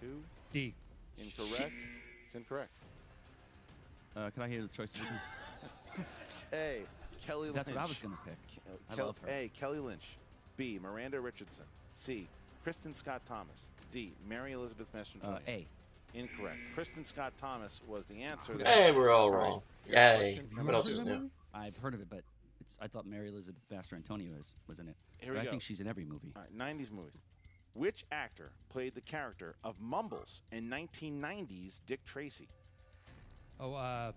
Speaker 4: 2.
Speaker 6: D.
Speaker 4: Incorrect. It's incorrect.
Speaker 5: Can I hear the choices again?
Speaker 4: A. Kelly Lynch.
Speaker 5: That's what I was going to pick. I love her.
Speaker 4: A. Kelly Lynch. B. Miranda Richardson. C. Kristen Scott Thomas. D. Mary Elizabeth Mastrantonio.
Speaker 5: A.
Speaker 4: Incorrect. Kristen Scott Thomas was the answer.
Speaker 1: Hey, we're all wrong.
Speaker 4: All right.
Speaker 1: Yay.
Speaker 4: Question
Speaker 1: What else is new?
Speaker 5: I've heard of it, but I thought Mary Elizabeth Mastrantonio was in it.
Speaker 4: Here
Speaker 5: But
Speaker 4: we
Speaker 5: I
Speaker 4: go.
Speaker 5: think she's in every movie.
Speaker 4: All right, 90s movies. Which actor played the character of Mumbles in 1990's Dick Tracy?
Speaker 6: Oh,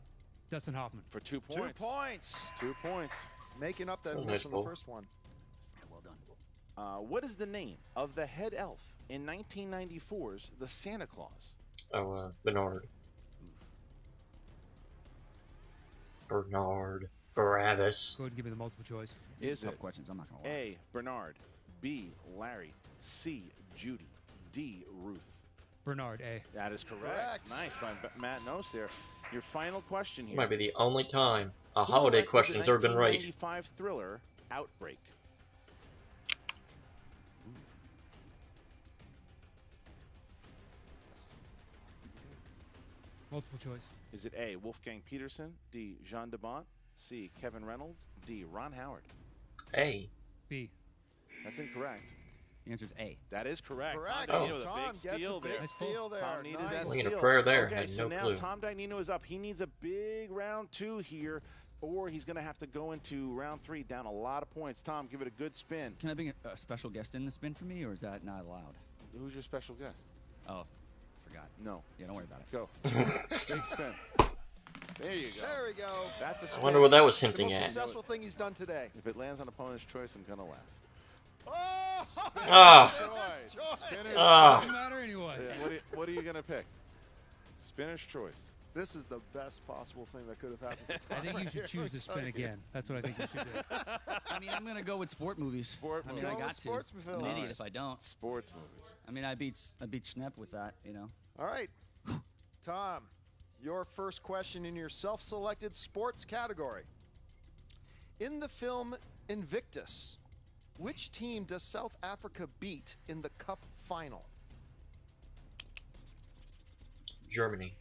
Speaker 6: Dustin Hoffman.
Speaker 4: For 2 points.
Speaker 7: 2 points.
Speaker 4: 2 points.
Speaker 7: Making up that
Speaker 1: Nice
Speaker 7: miss on the
Speaker 1: pull.
Speaker 7: first one.
Speaker 5: Well done.
Speaker 4: What is the name of the head elf in 1994's The Santa Claus?
Speaker 1: Oh, Bernard. Bernard. Barabbas.
Speaker 6: Go ahead and give me the multiple choice.
Speaker 5: These
Speaker 4: Is
Speaker 5: are tough
Speaker 4: it
Speaker 5: questions. I'm not going to lie.
Speaker 4: A. Bernard. B. Larry. C. Judy. D. Ruth.
Speaker 6: Bernard, A.
Speaker 4: That is correct.
Speaker 7: Correct.
Speaker 4: Nice by Matt Nose there. Your final question here.
Speaker 1: Might be the only time a
Speaker 4: Who
Speaker 1: holiday
Speaker 4: directed
Speaker 1: question
Speaker 4: the
Speaker 1: has ever been right.
Speaker 4: 1995 thriller Outbreak?
Speaker 6: Multiple choice.
Speaker 4: Is it A. Wolfgang Peterson? D. Jean de Bont? C. Kevin Reynolds? D. Ron Howard?
Speaker 1: A.
Speaker 6: B.
Speaker 4: That's incorrect.
Speaker 5: The answer is A.
Speaker 4: That is correct.
Speaker 7: Correct.
Speaker 4: Tom
Speaker 1: Oh.
Speaker 4: Dagnino with a
Speaker 7: Tom
Speaker 4: big
Speaker 7: gets
Speaker 4: steal
Speaker 7: a big
Speaker 4: there.
Speaker 7: steal there.
Speaker 4: Tom needed that
Speaker 7: Nice.
Speaker 1: Winging a
Speaker 4: steal.
Speaker 1: prayer there.
Speaker 4: Okay,
Speaker 1: Had
Speaker 4: so
Speaker 1: no
Speaker 4: now
Speaker 1: clue.
Speaker 4: Tom Dagnino is up. He needs a big round 2 here, or he's going to have to go into round 3 down a lot of points. Tom, give it a good spin.
Speaker 5: Can I bring a special guest in the spin for me, or is that not allowed?
Speaker 4: Who's your special guest?
Speaker 5: Oh, forgot.
Speaker 4: No.
Speaker 5: Yeah, don't worry about it.
Speaker 4: Go. Big spin. There you go.
Speaker 7: There we go.
Speaker 4: That's a
Speaker 1: I
Speaker 4: spin.
Speaker 1: wonder what that was
Speaker 7: The
Speaker 1: hinting
Speaker 7: most
Speaker 1: at.
Speaker 7: successful thing he's done today.
Speaker 4: If it lands on opponent's choice, I'm going to laugh.
Speaker 7: Oh!
Speaker 1: Ah.
Speaker 4: Spinner's choice. Spinner's
Speaker 1: Ah.
Speaker 6: Doesn't matter anyway.
Speaker 4: choice. What are you going to pick? Spinner's choice.
Speaker 7: This is the best possible thing that could have happened to Tom.
Speaker 6: I think you
Speaker 7: right
Speaker 6: should
Speaker 7: here.
Speaker 6: choose to spin again. That's what I think you should do.
Speaker 5: I mean, I'm going to go with sport movies.
Speaker 4: Sport
Speaker 5: I mean,
Speaker 4: movies.
Speaker 5: I
Speaker 7: Go
Speaker 5: got
Speaker 7: with
Speaker 5: to.
Speaker 7: sports
Speaker 5: I'm
Speaker 7: films.
Speaker 5: an idiot if I don't.
Speaker 4: Sports movies.
Speaker 5: I mean, I beat Schnepp with that, you know.
Speaker 7: All right. Tom, your first question in your self-selected sports category. In the film Invictus, which team does South Africa beat in the Cup final?
Speaker 1: Germany.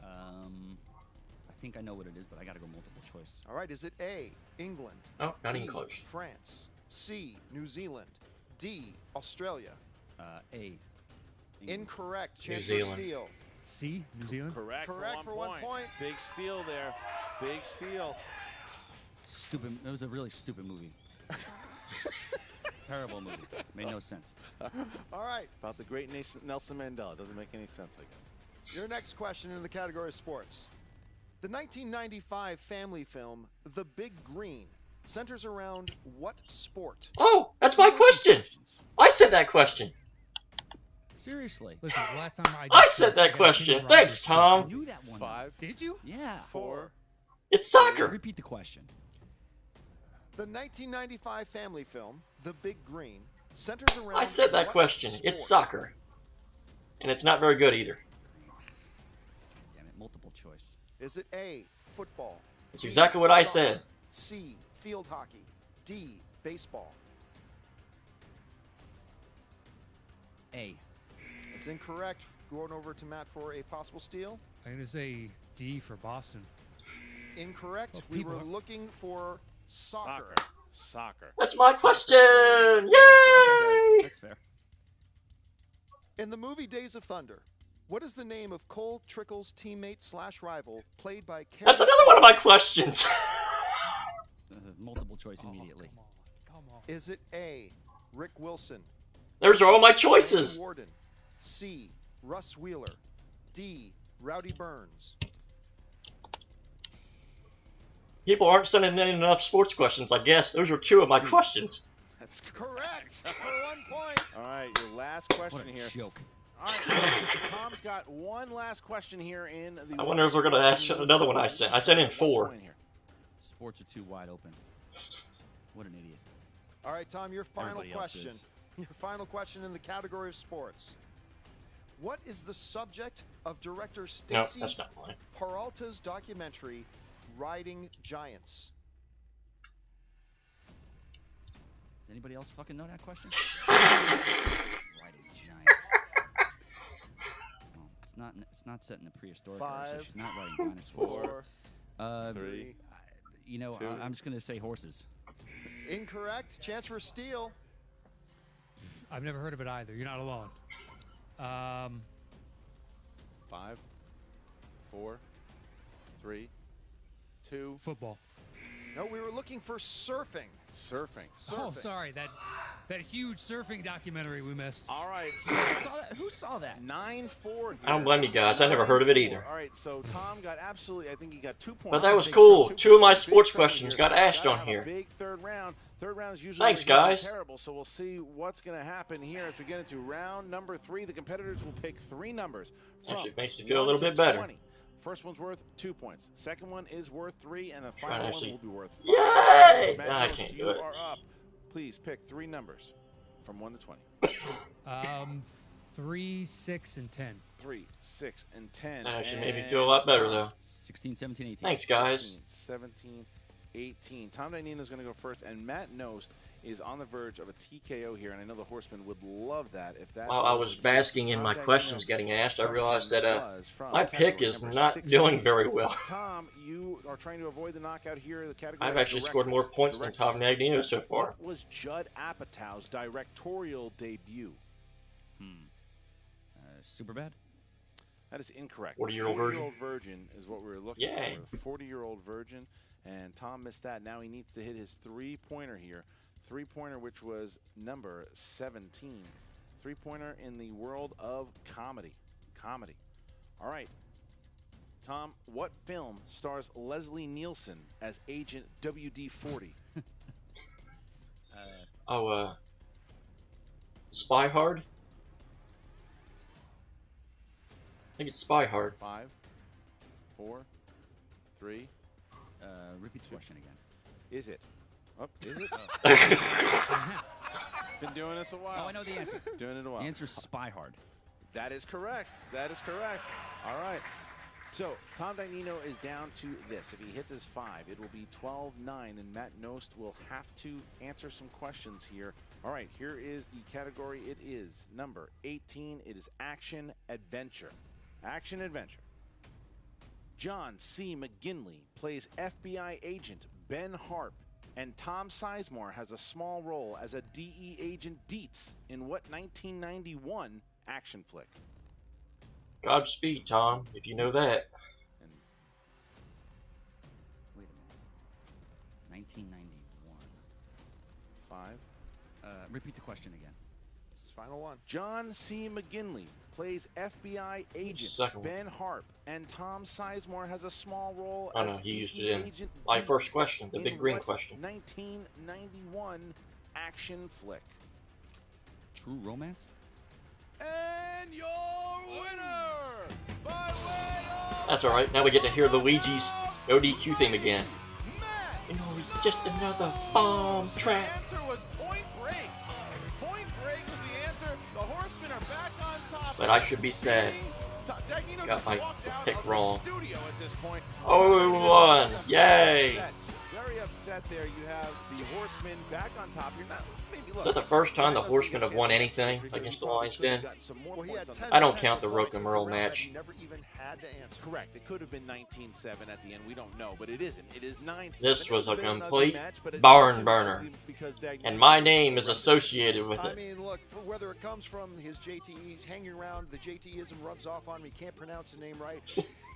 Speaker 5: I think I know what it is, but I got to go multiple choice.
Speaker 7: All right, is it A, England?
Speaker 1: Oh, not even
Speaker 7: B,
Speaker 1: close.
Speaker 7: France. C, New Zealand. D, Australia.
Speaker 5: A. England.
Speaker 7: Incorrect.
Speaker 1: New
Speaker 7: Chance for
Speaker 1: Zealand.
Speaker 7: steal.
Speaker 6: C, New Zealand.
Speaker 4: Correct,
Speaker 7: Correct for 1 point.
Speaker 4: Big steal there. Big steal.
Speaker 5: Stupid. It was a really stupid movie. Terrible movie. Made no sense.
Speaker 7: All right,
Speaker 4: About the great Nelson Mandela. Doesn't make any sense, I guess.
Speaker 7: your next question in the category of sports. The 1995 family film The Big Green centers around what sport?
Speaker 1: Oh, that's my question. I said that question.
Speaker 5: Seriously.
Speaker 6: Listen, the last time
Speaker 1: I said that question. Thanks,
Speaker 5: I
Speaker 1: Tom.
Speaker 5: knew that one.
Speaker 4: 5,
Speaker 6: Did you?
Speaker 5: Yeah.
Speaker 4: 4.
Speaker 1: It's soccer.
Speaker 5: Repeat the question.
Speaker 7: The 1995 family film The Big Green centers around
Speaker 1: I said that
Speaker 7: what
Speaker 1: question. It's
Speaker 7: sport?
Speaker 1: soccer. And it's not very good either.
Speaker 5: Damn it. Multiple choice.
Speaker 7: Is it A, football?
Speaker 1: It's
Speaker 7: B,
Speaker 1: exactly what I
Speaker 7: soccer,
Speaker 1: said.
Speaker 7: C, field hockey. D, baseball.
Speaker 5: A.
Speaker 7: It's incorrect. Going over to Matt for a possible steal.
Speaker 6: I'm going to say D for Boston.
Speaker 7: Incorrect.
Speaker 6: Well,
Speaker 7: We
Speaker 6: people
Speaker 7: were
Speaker 6: are-
Speaker 7: looking for soccer.
Speaker 4: Soccer.
Speaker 1: That's my question. Yay!
Speaker 5: That's fair.
Speaker 7: In the movie Days of Thunder, what is the name of Cole Trickle's teammate slash rival played by Karen?
Speaker 1: That's another one of my questions.
Speaker 5: Multiple choice immediately.
Speaker 6: Come on.
Speaker 7: Is it A, Rick Wilson?
Speaker 1: Those are all my
Speaker 7: Randy
Speaker 1: choices.
Speaker 7: Warden. C, Russ Wheeler. D, Rowdy Burns.
Speaker 1: People aren't sending in enough sports questions, I guess. Those are two of my questions.
Speaker 4: That's
Speaker 7: Correct for 1 point.
Speaker 4: All right, your last question
Speaker 5: What a
Speaker 4: here.
Speaker 5: joke.
Speaker 4: All right, so Tom's got one last question here in the.
Speaker 1: I wonder if we're gonna ask another one I sent. I sent in 4.
Speaker 5: Sports are too wide open. What an idiot.
Speaker 7: All right, Tom, your final
Speaker 5: Everybody else
Speaker 7: question.
Speaker 5: is.
Speaker 7: Your final question in the category of sports. What is the subject of director
Speaker 1: No,
Speaker 7: Stacy
Speaker 1: that's not mine.
Speaker 7: Peralta's documentary, Riding Giants?
Speaker 5: Does anybody else fucking know that question? Riding Giants. Well, it's not set in the prehistoric era, so
Speaker 4: 5,
Speaker 5: she's not riding dinosaurs.
Speaker 4: 4, 3.
Speaker 5: You know,
Speaker 4: 2.
Speaker 5: I'm just gonna say horses.
Speaker 7: Incorrect. Chance for a steal.
Speaker 6: I've never heard of it either. You're not alone.
Speaker 4: 5, 4, 3, 2.
Speaker 6: Football.
Speaker 7: No, we were looking for surfing.
Speaker 4: Surfing.
Speaker 6: Oh,
Speaker 7: Surfing.
Speaker 6: sorry. That huge surfing documentary we missed.
Speaker 4: All right.
Speaker 5: Who saw that?
Speaker 4: 9-4.
Speaker 1: I don't blame you guys. I never heard of it either.
Speaker 4: All right, so Tom got absolutely, I think he got 2 points.
Speaker 1: But that was
Speaker 4: Big
Speaker 1: cool.
Speaker 4: two
Speaker 1: 2 of my
Speaker 4: points.
Speaker 1: sports
Speaker 4: Big trouble
Speaker 1: questions
Speaker 4: here.
Speaker 1: got asked
Speaker 4: Gotta
Speaker 1: on
Speaker 4: have a
Speaker 1: here.
Speaker 4: Big third round. Third round is usually
Speaker 1: Thanks,
Speaker 4: really
Speaker 1: guys.
Speaker 4: terrible, so we'll see what's going to happen here as we get into round number 3. The competitors will pick 3 numbers.
Speaker 1: Actually, it
Speaker 4: from
Speaker 1: makes you feel a
Speaker 4: 1
Speaker 1: little
Speaker 4: to
Speaker 1: bit better.
Speaker 4: 20. First one's worth 2 points. Second one is worth 3, and the
Speaker 1: Trying
Speaker 4: final
Speaker 1: to
Speaker 4: one
Speaker 1: actually-
Speaker 4: will be worth 5.
Speaker 1: Yay!
Speaker 4: Matt
Speaker 1: I
Speaker 4: Ghost,
Speaker 1: can't do
Speaker 4: you
Speaker 1: it.
Speaker 4: are up. Please pick 3 numbers from 1 to 20.
Speaker 6: 3, 6, and 10.
Speaker 4: 3, 6, and 10.
Speaker 1: That actually made me
Speaker 4: And
Speaker 1: feel a lot better,
Speaker 4: Tom.
Speaker 1: though.
Speaker 5: 16, 17, 18.
Speaker 1: Thanks, guys.
Speaker 4: 16, 17, 18. Tom Dagnino is going to go first, and Matt Nost is on the verge of a TKO here, and I know the Horsemen would love that if that.
Speaker 1: While I was basking in my questions getting asked, I realized that my pick is not doing very well.
Speaker 4: Tom, you are trying to avoid the knockout here. The category.
Speaker 1: I've actually scored more points than Tom Dagnino so far.
Speaker 4: What was Judd Apatow's directorial debut?
Speaker 5: Superbad?
Speaker 4: That is incorrect.
Speaker 1: 40-year-old virgin.
Speaker 4: Virgin is what we were looking
Speaker 1: Yay.
Speaker 4: for. 40-year-old virgin, and Tom missed that. Now he needs to hit his 3-pointer here. 3-pointer, which was number 17. 3-pointer in the world of comedy. All right. Tom, what film stars Leslie Nielsen as Agent WD-40?
Speaker 1: Spy Hard? I think it's Spy Hard.
Speaker 4: 5, 4, 3.
Speaker 5: Repeat the question again.
Speaker 4: Is it? Oh, is it? Been doing this a while.
Speaker 5: Oh, I know the answer.
Speaker 4: Doing it a while.
Speaker 5: The answer is Spy Hard.
Speaker 4: That is correct. That is correct. All right. So Tom Dagnino is down to this. If he hits his 5, it will be 12-9, and Matt Nost will have to answer some questions here. All right, here is the category. It is number 18. It is action adventure. Action adventure. John C. McGinley plays FBI agent Ben Harp, and Tom Sizemore has a small role as a DE agent Dietz in what 1991 action flick?
Speaker 1: Godspeed, Tom, if you know that.
Speaker 4: And
Speaker 5: Wait a minute. 1991.
Speaker 4: 5.
Speaker 5: Repeat the question again.
Speaker 7: This is final one.
Speaker 4: John C. McGinley plays FBI agent
Speaker 1: Second one.
Speaker 4: Ben Harp, and Tom Sizemore has a small role
Speaker 1: Oh, no,
Speaker 4: as
Speaker 1: he used
Speaker 4: DE
Speaker 1: it in
Speaker 4: agent
Speaker 1: my
Speaker 4: Dietz
Speaker 1: first question, the
Speaker 4: in
Speaker 1: big green
Speaker 4: what
Speaker 1: question.
Speaker 4: 1991 action flick.
Speaker 5: True Romance?
Speaker 4: And your winner by way of
Speaker 1: That's alright, now we get to hear Luigi's no DQ theme again.
Speaker 4: Matt.
Speaker 1: You know, it's just another bomb trap.
Speaker 4: The answer was Point Break. Point Break was the answer. The Horsemen are back on top.
Speaker 1: But I should be sad.
Speaker 4: Dagnino
Speaker 1: Got
Speaker 4: just
Speaker 1: my
Speaker 4: walked out
Speaker 1: pick
Speaker 4: of the
Speaker 1: wrong.
Speaker 4: studio at this point.
Speaker 1: 0-1, yay!
Speaker 4: Very upset there. You have the Horsemen back on top. You're not. Maybe,
Speaker 1: Is that the first time the Horsemen have won anything against the Lions Den?
Speaker 7: Well, he had 10
Speaker 1: I don't
Speaker 7: potential
Speaker 1: count the Rook
Speaker 7: points
Speaker 1: and
Speaker 7: in
Speaker 1: Merle
Speaker 7: round that
Speaker 1: match.
Speaker 7: he never even had to answer.
Speaker 4: Correct. It could have been 19-7 at the end. We don't know, but it isn't. It is 9-7.
Speaker 1: This was a
Speaker 4: It's been an ugly
Speaker 1: complete
Speaker 4: match, but it
Speaker 1: barn
Speaker 4: also
Speaker 1: burner.
Speaker 4: ugly because Dagnino
Speaker 1: And my
Speaker 4: was
Speaker 1: name is
Speaker 4: horrendous.
Speaker 1: associated with
Speaker 7: I
Speaker 1: it.
Speaker 7: mean, look, for whether it comes from his JTE hanging around, the JTEism rubs off on him. He can't pronounce the name right.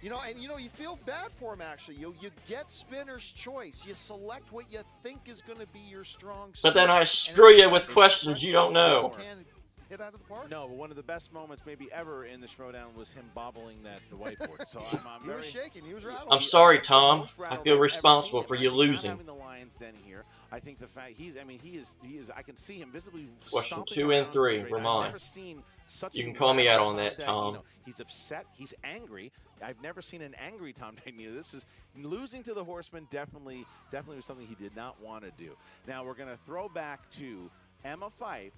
Speaker 7: You feel bad for him, actually. You get spinner's choice. You select what you think is going to be your strong suit.
Speaker 1: But then I
Speaker 7: and
Speaker 1: screw you
Speaker 7: it's
Speaker 1: with
Speaker 7: like
Speaker 1: questions you don't know.
Speaker 7: Can hit out of the park.
Speaker 4: No, but one of the best moments maybe ever in the Schmodown was him bobbling the whiteboard. So I'm
Speaker 7: He was
Speaker 4: very
Speaker 7: shaking. He was rattling.
Speaker 1: I'm sorry, Tom.
Speaker 4: most
Speaker 1: I
Speaker 4: rattled
Speaker 1: feel
Speaker 4: I've ever
Speaker 1: responsible
Speaker 4: seen
Speaker 1: for
Speaker 4: him.
Speaker 1: you
Speaker 4: I think not
Speaker 1: losing.
Speaker 4: having the Lions Den here, I think the fact he is. I can see him visibly.
Speaker 1: Question
Speaker 4: stomping
Speaker 1: 2 and
Speaker 4: around
Speaker 1: 3
Speaker 4: great.
Speaker 1: were
Speaker 4: I've
Speaker 1: mine.
Speaker 4: never seen such
Speaker 1: You
Speaker 4: a
Speaker 1: can call me out on
Speaker 4: Tom
Speaker 1: that, Tom.
Speaker 4: Dagnino. He's upset. He's angry. I've never seen an angry Tom Dagnino. This is losing to the Horseman. Definitely was something he did not want to do. Now we're going to throw back to Emma Fyffe,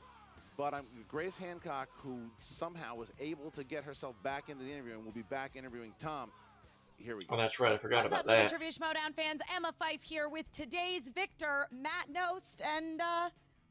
Speaker 4: but Grace Hancock, who somehow was able to get herself back into the interview, and will be back interviewing Tom. Here we go.
Speaker 1: Oh, that's right. I forgot
Speaker 9: What's
Speaker 1: about
Speaker 9: up,
Speaker 1: that.
Speaker 9: Interview Schmodown fans? Emma Fyffe here with today's victor, Matt Nost, and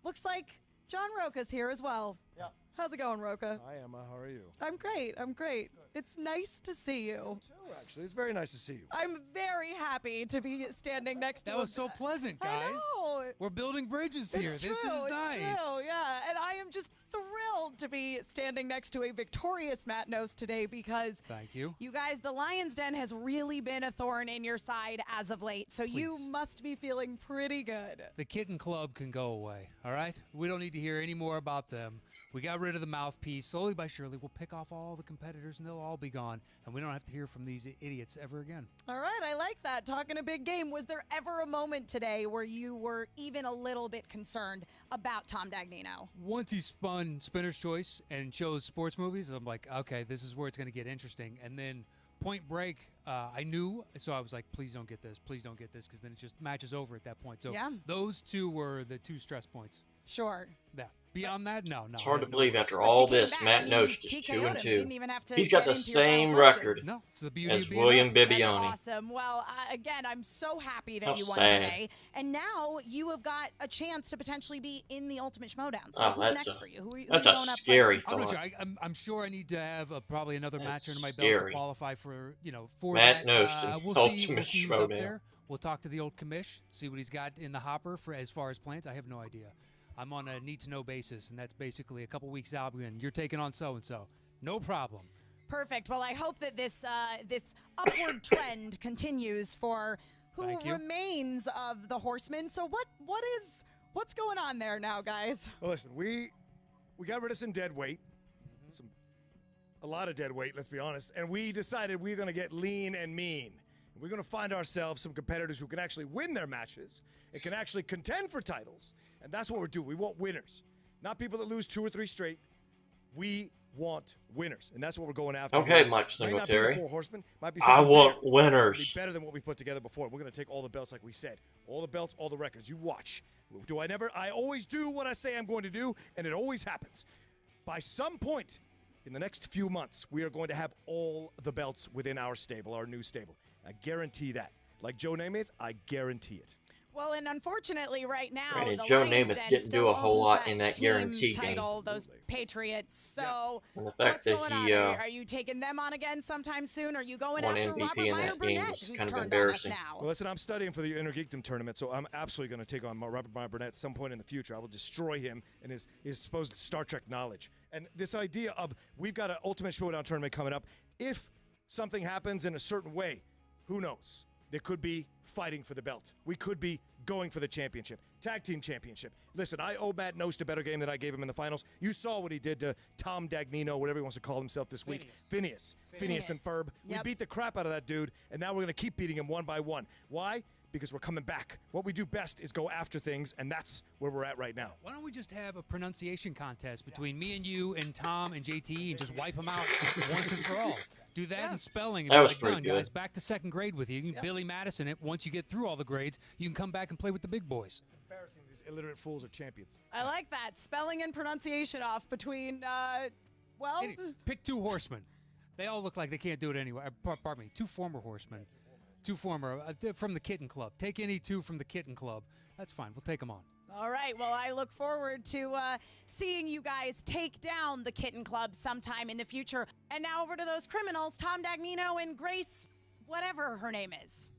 Speaker 9: looks like John Roca's here as well.
Speaker 8: Yeah.
Speaker 9: How's it going, Roca?
Speaker 8: Hi, Emma. How are you?
Speaker 9: I'm great. I'm great. It's nice to see you.
Speaker 8: Too, actually. It's very nice to see you.
Speaker 9: I'm very happy to be standing next to
Speaker 6: That was so pleasant, guys.
Speaker 9: I know.
Speaker 6: We're building bridges here.
Speaker 9: It's
Speaker 6: This
Speaker 9: true,
Speaker 6: is nice.
Speaker 9: It's true, yeah. And I am just thrilled to be standing next to a victorious Matt Nost today because
Speaker 6: Thank you.
Speaker 9: you guys, the Lion's Den has really been a thorn in your side as of late. So you
Speaker 6: Please.
Speaker 9: must be feeling pretty good.
Speaker 6: The Kitten Club can go away, all right? We don't need to hear any more about them. We got rid of the mouthpiece. Slowly but surely, we'll pick off all the competitors, and they'll all be gone, and we don't have to hear from these idiots ever again.
Speaker 9: All right, I like that. Talking a big game. Was there ever a moment today where you were even a little bit concerned about Tom Dagnino?
Speaker 6: Once he spun Spinner's Choice and chose sports movies, I'm like, okay, this is where it's going to get interesting. And then Point Break, I knew, so I was like, please don't get this, because then it just matches over at that point. So
Speaker 9: Yeah.
Speaker 6: those two were the two stress points.
Speaker 9: Sure.
Speaker 6: Yeah. Beyond that, no.
Speaker 1: It's hard
Speaker 6: I
Speaker 1: to
Speaker 6: have no
Speaker 1: believe
Speaker 6: rush.
Speaker 1: after
Speaker 9: But
Speaker 1: all
Speaker 9: you came
Speaker 1: this,
Speaker 9: back.
Speaker 1: Matt
Speaker 9: I mean,
Speaker 1: Nost
Speaker 9: you
Speaker 1: is
Speaker 9: TKO'd
Speaker 1: 2 and
Speaker 9: him.
Speaker 1: 2.
Speaker 9: You didn't even have to
Speaker 1: He's got
Speaker 9: get
Speaker 1: the
Speaker 9: into your final
Speaker 1: same
Speaker 9: questions.
Speaker 1: record
Speaker 6: No, it's the beauty
Speaker 1: as
Speaker 6: of being
Speaker 1: William
Speaker 6: up.
Speaker 9: That's
Speaker 1: Bibbiani.
Speaker 9: awesome. Well, again, I'm so happy that
Speaker 1: How
Speaker 9: you won
Speaker 1: sad.
Speaker 9: today. And now you have got a chance to potentially be in the Ultimate Schmodown. So
Speaker 1: Oh,
Speaker 9: who's
Speaker 1: that's
Speaker 9: next
Speaker 1: a-
Speaker 9: for you? Who are you
Speaker 1: That's
Speaker 9: who
Speaker 1: a
Speaker 9: you going up
Speaker 1: scary
Speaker 6: I'm not
Speaker 1: thought.
Speaker 6: sure. I'm sure I need to have probably another
Speaker 1: That's
Speaker 6: match under my belt
Speaker 1: scary.
Speaker 6: to qualify for, for
Speaker 1: Matt
Speaker 6: that.
Speaker 1: Nost in
Speaker 6: We'll
Speaker 1: Ultimate
Speaker 6: see who's up
Speaker 1: Schmodown.
Speaker 6: there. We'll talk to the old commish, see what he's got in the hopper for as far as plans. I have no idea. I'm on a need-to-know basis, and that's basically a couple weeks out, and you're taking on so-and-so. No problem.
Speaker 9: Perfect. Well, I hope that this this upward trend continues for who
Speaker 6: Thank you.
Speaker 9: remains of the Horsemen. So what's going on there now, guys?
Speaker 8: Well, listen, we got rid of some dead weight, a lot of dead weight, let's be honest, and we decided we're going to get lean and mean. We're going to find ourselves some competitors who can actually win their matches and can actually contend for titles, and that's what we're doing. We want winners, not people that lose 2 or 3 straight. We want winners, and that's what we're going after.
Speaker 1: Okay,
Speaker 8: Here.
Speaker 1: Mike
Speaker 8: Might not be the
Speaker 1: Singletary.
Speaker 8: 4 Horsemen, might be
Speaker 1: I
Speaker 8: something
Speaker 1: want
Speaker 8: bigger. It's
Speaker 1: winners.
Speaker 8: gonna be better than what we put together before. We're going to take all the belts like we said. All the belts, all the records. You watch. I always do what I say I'm going to do, and it always happens. By some point in the next few months, we are going to have all the belts within our stable, our new stable. I guarantee that. Like Joe Namath, I guarantee it.
Speaker 9: Well, and unfortunately, right now,
Speaker 1: Granted,
Speaker 9: the
Speaker 1: Joe
Speaker 9: Lions
Speaker 1: Namath
Speaker 9: Den
Speaker 1: didn't do
Speaker 9: still
Speaker 1: a whole lot
Speaker 9: owns
Speaker 1: in that
Speaker 9: team
Speaker 1: guarantee game.
Speaker 9: title, those
Speaker 8: Absolutely.
Speaker 9: Patriots. So
Speaker 1: And the fact
Speaker 9: what's
Speaker 1: that
Speaker 9: going
Speaker 1: he
Speaker 9: on? Are you taking them on again sometime soon? Are you going
Speaker 1: won
Speaker 9: after
Speaker 1: MVP
Speaker 9: Robert
Speaker 1: in
Speaker 9: Meyer
Speaker 1: that game
Speaker 9: Burnett,
Speaker 1: was
Speaker 9: who's
Speaker 1: kind of
Speaker 9: turned
Speaker 1: embarrassing.
Speaker 9: on us now?
Speaker 8: Well, listen, I'm studying for the Inner Geekdom tournament, so I'm absolutely going to take on Robert Meyer Burnett at some point in the future. I will destroy him and his supposed Star Trek knowledge. And this idea of we've got an Ultimate Showdown tournament coming up. If something happens in a certain way, who knows? There could be fighting for the belt. We could be going for the championship, tag team championship. Listen, I owe Matt Nost a better game than I gave him in the finals. You saw what he did to Tom Dagnino, whatever he wants to call himself this week. Phineas and Ferb.
Speaker 9: Yep.
Speaker 8: We beat the crap out of that dude, and now we're going to keep beating him one by one. Why? Because we're coming back. What we do best is go after things, and that's where we're at right now.
Speaker 6: Why don't we just have a pronunciation contest between me and you and Tom and JT and just wipe them out once and for all? Do that in spelling and
Speaker 1: That
Speaker 6: be
Speaker 1: was
Speaker 6: like,
Speaker 1: pretty
Speaker 6: done,
Speaker 1: good.
Speaker 6: guys. Back to second grade with you. You can Billy Madison it. Once you get through all the grades, you can come back and play with the big boys.
Speaker 8: It's embarrassing. These illiterate fools are champions.
Speaker 9: I like that. Spelling and pronunciation off between, well,
Speaker 6: Pick 2 horsemen. They all look like they can't do it anyway. Pardon me. 2 former horsemen. 2 former from the Kitten Club. Take any 2 from the Kitten Club. That's fine. We'll take them on.
Speaker 9: all right. Well, I look forward to seeing you guys take down the Kitten Club sometime in the future. And now over to those criminals, Tom Dagnino and Grace, whatever her name is.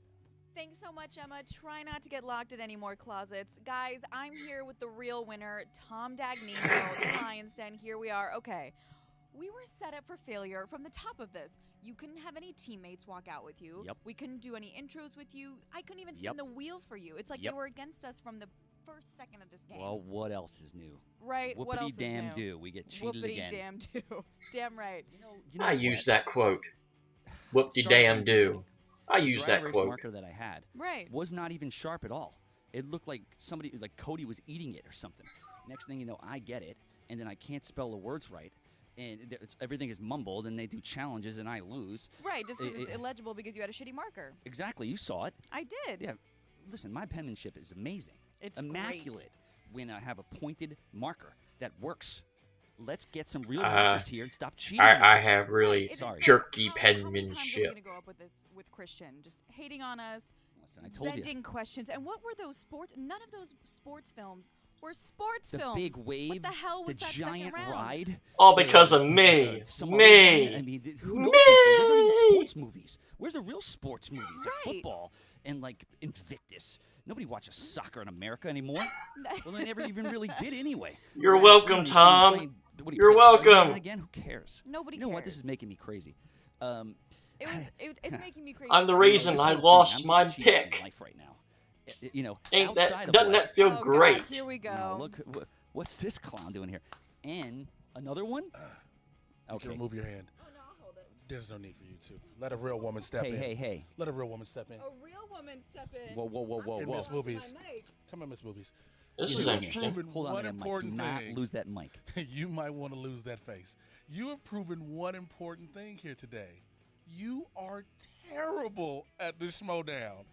Speaker 10: Thanks so much, Emma. Try not to get locked in any more closets. Guys, I'm here with the real winner, Tom Dagnino, the Lion's Den. Here we are. Okay. We were set up for failure from the top of this. You couldn't have any teammates walk out with you.
Speaker 5: Yep.
Speaker 10: We couldn't do any intros with you. I couldn't even spin
Speaker 5: Yep.
Speaker 10: the wheel for you. It's like
Speaker 5: Yep.
Speaker 10: you were against us from the first second of this game.
Speaker 5: Well, what else is new?
Speaker 10: right. What else
Speaker 5: Whoopity damn
Speaker 10: is new?
Speaker 5: do. We get cheated
Speaker 10: Whoopity
Speaker 5: again.
Speaker 10: damn do. Damn right.
Speaker 5: You know
Speaker 1: I
Speaker 5: what?
Speaker 1: used that quote. Whoop-de
Speaker 5: Starting
Speaker 1: damn
Speaker 5: from the
Speaker 1: do.
Speaker 5: beginning,
Speaker 1: I
Speaker 5: the
Speaker 1: used
Speaker 5: dry
Speaker 1: that
Speaker 5: erase
Speaker 1: quote.
Speaker 5: marker that I had
Speaker 10: Right.
Speaker 5: was not even sharp at all. It looked like somebody, like Cody was eating it or something. Next thing you know, I get it, and then I can't spell the words right. and everything is mumbled, and they do challenges, and I lose.
Speaker 10: Right, just because it's illegible because you had a shitty marker.
Speaker 5: Exactly, you saw it.
Speaker 10: I did.
Speaker 5: Yeah, listen, my penmanship is amazing.
Speaker 10: It's
Speaker 5: immaculate when I have a pointed marker that works. Let's get some real markers here and stop cheating.
Speaker 1: I have really jerky
Speaker 10: How many times are we
Speaker 1: penmanship.
Speaker 10: going to go up with this with Christian? Just hating on us,
Speaker 5: Listen, I told
Speaker 10: bending questions. And what were those sports? None of those sports films were sports
Speaker 5: the
Speaker 10: films.
Speaker 5: big wave,
Speaker 10: What the hell was
Speaker 5: the
Speaker 10: that
Speaker 5: giant
Speaker 10: second round?
Speaker 5: ride.
Speaker 1: All because of me.
Speaker 5: Some
Speaker 1: Me.
Speaker 5: other one. I mean, who knows? They're not even sports movies. Where's the real sports movies? Like football and like Invictus. Nobody watches soccer in America anymore. Well, they never even really did anyway.
Speaker 1: You're welcome, Tom. You're welcome.
Speaker 5: Again, who cares?
Speaker 10: Nobody
Speaker 5: You know what? This
Speaker 10: cares.
Speaker 5: is making me crazy.
Speaker 10: It's making me crazy.
Speaker 1: I'm the
Speaker 10: too.
Speaker 1: reason I lost my
Speaker 5: getting cheated in
Speaker 1: pick.
Speaker 5: life right now. You know,
Speaker 1: Ain't that-
Speaker 5: outside of
Speaker 1: doesn't
Speaker 5: life-
Speaker 1: that feel
Speaker 10: Oh,
Speaker 1: great?
Speaker 10: God, here we go.
Speaker 5: No, look, what's this clown doing here? And another one?
Speaker 11: You can remove your hand. There's no need for you to. Let a real woman step in.
Speaker 5: Hey.
Speaker 11: Let a real woman step in.
Speaker 10: A real woman step in.
Speaker 5: Whoa.
Speaker 11: In Miss Movies. Come on, Miss Movies.
Speaker 1: This
Speaker 11: You
Speaker 1: is
Speaker 11: have
Speaker 1: interesting.
Speaker 11: proven
Speaker 5: Hold on
Speaker 11: one
Speaker 5: to that mic. Do
Speaker 11: important
Speaker 5: not
Speaker 11: thing.
Speaker 5: lose that mic.
Speaker 11: You might want to lose that face. You have proven one important thing here today. You are terrible at this Schmodown.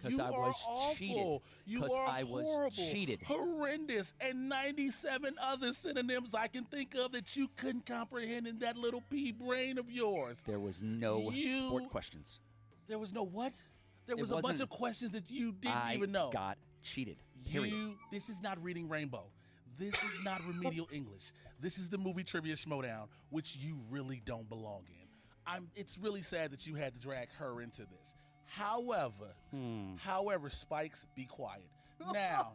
Speaker 5: 'Cause
Speaker 11: You
Speaker 5: I
Speaker 11: are
Speaker 5: was
Speaker 11: awful.
Speaker 5: cheated.
Speaker 11: You
Speaker 5: 'Cause
Speaker 11: are
Speaker 5: I was
Speaker 11: horrible,
Speaker 5: cheated.
Speaker 11: horrendous, and 97 other synonyms I can think of that you couldn't comprehend in that little pea brain of yours.
Speaker 5: There was no sport questions.
Speaker 11: There was no what? There
Speaker 5: It
Speaker 11: was a bunch
Speaker 5: wasn't-
Speaker 11: of questions that you didn't
Speaker 5: I
Speaker 11: even know.
Speaker 5: got cheated. Period.
Speaker 11: This is not reading Rainbow. This is not remedial English. This is the movie trivia Schmodown, which you really don't belong in. It's really sad that you had to drag her into this. However, Spikes, be quiet. Now,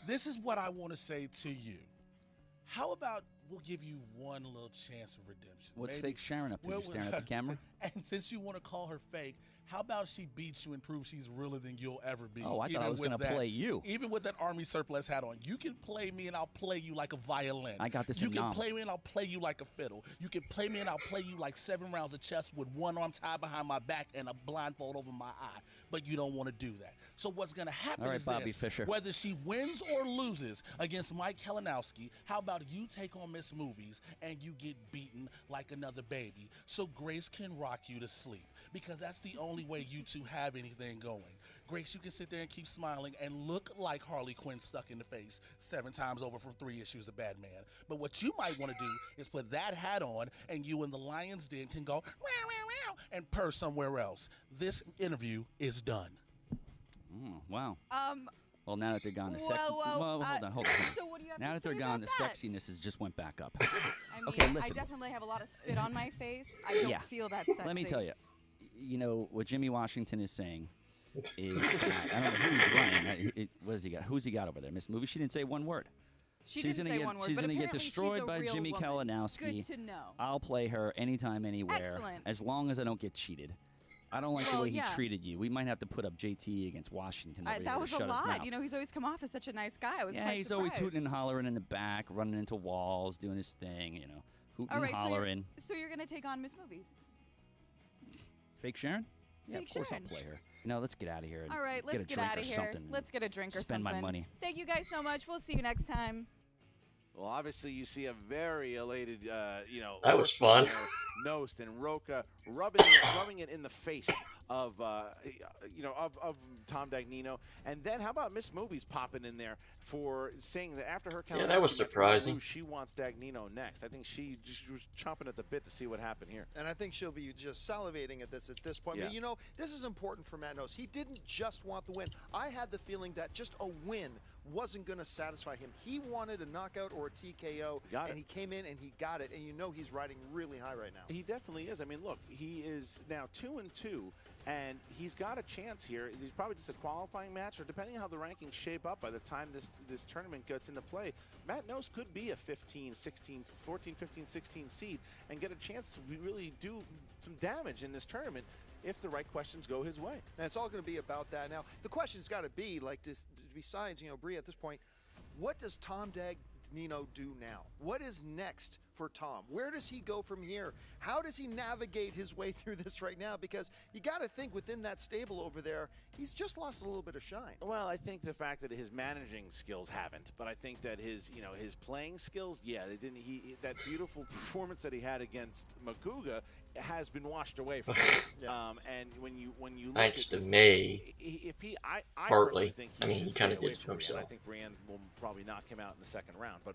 Speaker 11: this is what I want to say to you. How about we'll give you one little chance of redemption?
Speaker 5: What's
Speaker 11: Maybe-
Speaker 5: fake Sharon up to? Just staring at the camera?
Speaker 11: And since you want to call her fake, how about she beats you and proves she's realer than you'll ever be?
Speaker 5: Oh, I thought
Speaker 11: even
Speaker 5: I was
Speaker 11: with
Speaker 5: gonna
Speaker 11: that-
Speaker 5: play you.
Speaker 11: Even with that army surplus hat on, you can play me and I'll play you like a violin.
Speaker 5: I got this
Speaker 11: You
Speaker 5: in
Speaker 11: can
Speaker 5: Nam.
Speaker 11: play me and I'll play you like a fiddle. You can play me and I'll play you like 7 rounds of chess with one arm tied behind my back and a blindfold over my eye. But you don't want to do that. So what's going to happen
Speaker 5: All right,
Speaker 11: is
Speaker 5: Bobby
Speaker 11: this.
Speaker 5: Fischer.
Speaker 11: Whether she wins or loses against Mike Kalinowski, how about you take on Miss Movies and you get beaten like another baby so Grace can rock you to sleep? Because that's the only way you two have anything going. Grace, you can sit there and keep smiling and look like Harley Quinn stuck in the face 7 times over from 3 issues of Batman. But what you might want to do is put that hat on and you and the Lion's Den can go meow, meow, meow, and purr somewhere else. This interview is done.
Speaker 5: Wow. Well, now that they're gone, the
Speaker 10: well,
Speaker 5: hold on.
Speaker 10: so what do you have
Speaker 5: Now
Speaker 10: to
Speaker 5: that they're
Speaker 10: say
Speaker 5: gone,
Speaker 10: about
Speaker 5: the
Speaker 10: that?
Speaker 5: sexiness has just went back up.
Speaker 10: I mean,
Speaker 5: Okay,
Speaker 10: I
Speaker 5: listen.
Speaker 10: definitely have a lot of spit on my face. I don't
Speaker 5: Yeah.
Speaker 10: feel that sexy.
Speaker 5: Let me tell you, you know what Jimmy Washington is saying is that, I don't know who he's running. What has he got? Who's he got over there? Miss Movie. She didn't say one word.
Speaker 10: She
Speaker 5: she's
Speaker 10: didn't
Speaker 5: gonna
Speaker 10: say
Speaker 5: get,
Speaker 10: one word,
Speaker 5: She's
Speaker 10: but
Speaker 5: gonna get
Speaker 10: apparently she's
Speaker 5: destroyed
Speaker 10: a
Speaker 5: by
Speaker 10: real
Speaker 5: Jimmy
Speaker 10: woman.
Speaker 5: Kalinowski.
Speaker 10: Good to know.
Speaker 5: I'll play her anytime, anywhere,
Speaker 10: Excellent.
Speaker 5: as long as I don't get cheated. I don't like the
Speaker 10: Well,
Speaker 5: way
Speaker 10: yeah.
Speaker 5: he treated you. We might have to put up JT against Washington. over here
Speaker 10: That
Speaker 5: to
Speaker 10: was a
Speaker 5: shut his
Speaker 10: lot.
Speaker 5: mouth.
Speaker 10: You know, he's always come off as such a nice guy. I was
Speaker 5: Yeah,
Speaker 10: quite
Speaker 5: he's
Speaker 10: surprised.
Speaker 5: always hooting and hollering in the back, running into walls, doing his thing, you know, hooting
Speaker 10: All right,
Speaker 5: and hollering.
Speaker 10: so you're gonna take on Miss Movies.
Speaker 5: Fake Sharon? Yeah,
Speaker 10: Fake
Speaker 5: of course
Speaker 10: Sharon.
Speaker 5: I'll play her. No, let's get out of here. And
Speaker 10: All right, let's
Speaker 5: get a
Speaker 10: get
Speaker 5: drink
Speaker 10: out
Speaker 5: or
Speaker 10: of here.
Speaker 5: something.
Speaker 10: Let's get a drink or
Speaker 5: Spend
Speaker 10: something.
Speaker 5: my money.
Speaker 10: Thank you guys so much. We'll see you next time.
Speaker 4: Well, obviously, you see a very elated,
Speaker 1: That was
Speaker 4: horseman
Speaker 1: fun.
Speaker 4: there, Nost and Roca rubbing it in the face of, of Tom Dagnino. And then how about Miss Movies popping in there for saying that after her
Speaker 1: Yeah, that was
Speaker 4: Kalinowski match
Speaker 1: surprising.
Speaker 4: lose, she wants Dagnino next. I think she just was chomping at the bit to see what happened here.
Speaker 7: And I think she'll be just salivating at this point.
Speaker 4: Yeah.
Speaker 7: But, you know, this is important for Matt Nost. He didn't just want the win. I had the feeling that just a win wasn't going to satisfy him. He wanted a knockout or a TKO, and he came in and he got it. And you know he's riding really high right now.
Speaker 4: He definitely is. I mean, look, he is now 2-2, and he's got a chance here. He's probably just a qualifying match, or depending on how the rankings shape up by the time this tournament gets into play, Matt Nost could be a 14, 15, 16 seed and get a chance to really do some damage in this tournament if the right questions go his way.
Speaker 7: And it's all going to be about that. Now, the question's got to be, like, this, besides, Bree, at this point, what does Tom Dagnino do now? What is next for Tom? Where does he go from here? How does he navigate his way through this right now? Because you got to think within that stable over there, he's just lost a little bit of shine.
Speaker 4: Well, I think the fact that his managing skills haven't, but I think that his playing skills, yeah, they didn't. That beautiful performance that he had against Makuga has been washed away from us. And when you look
Speaker 1: Thanks
Speaker 4: at
Speaker 1: to
Speaker 4: this,
Speaker 1: me.
Speaker 4: I
Speaker 1: Partly.
Speaker 4: think
Speaker 1: I mean, he kind of did it to
Speaker 4: Brienne.
Speaker 1: himself.
Speaker 4: I think Brienne will probably knock him out in the second round, but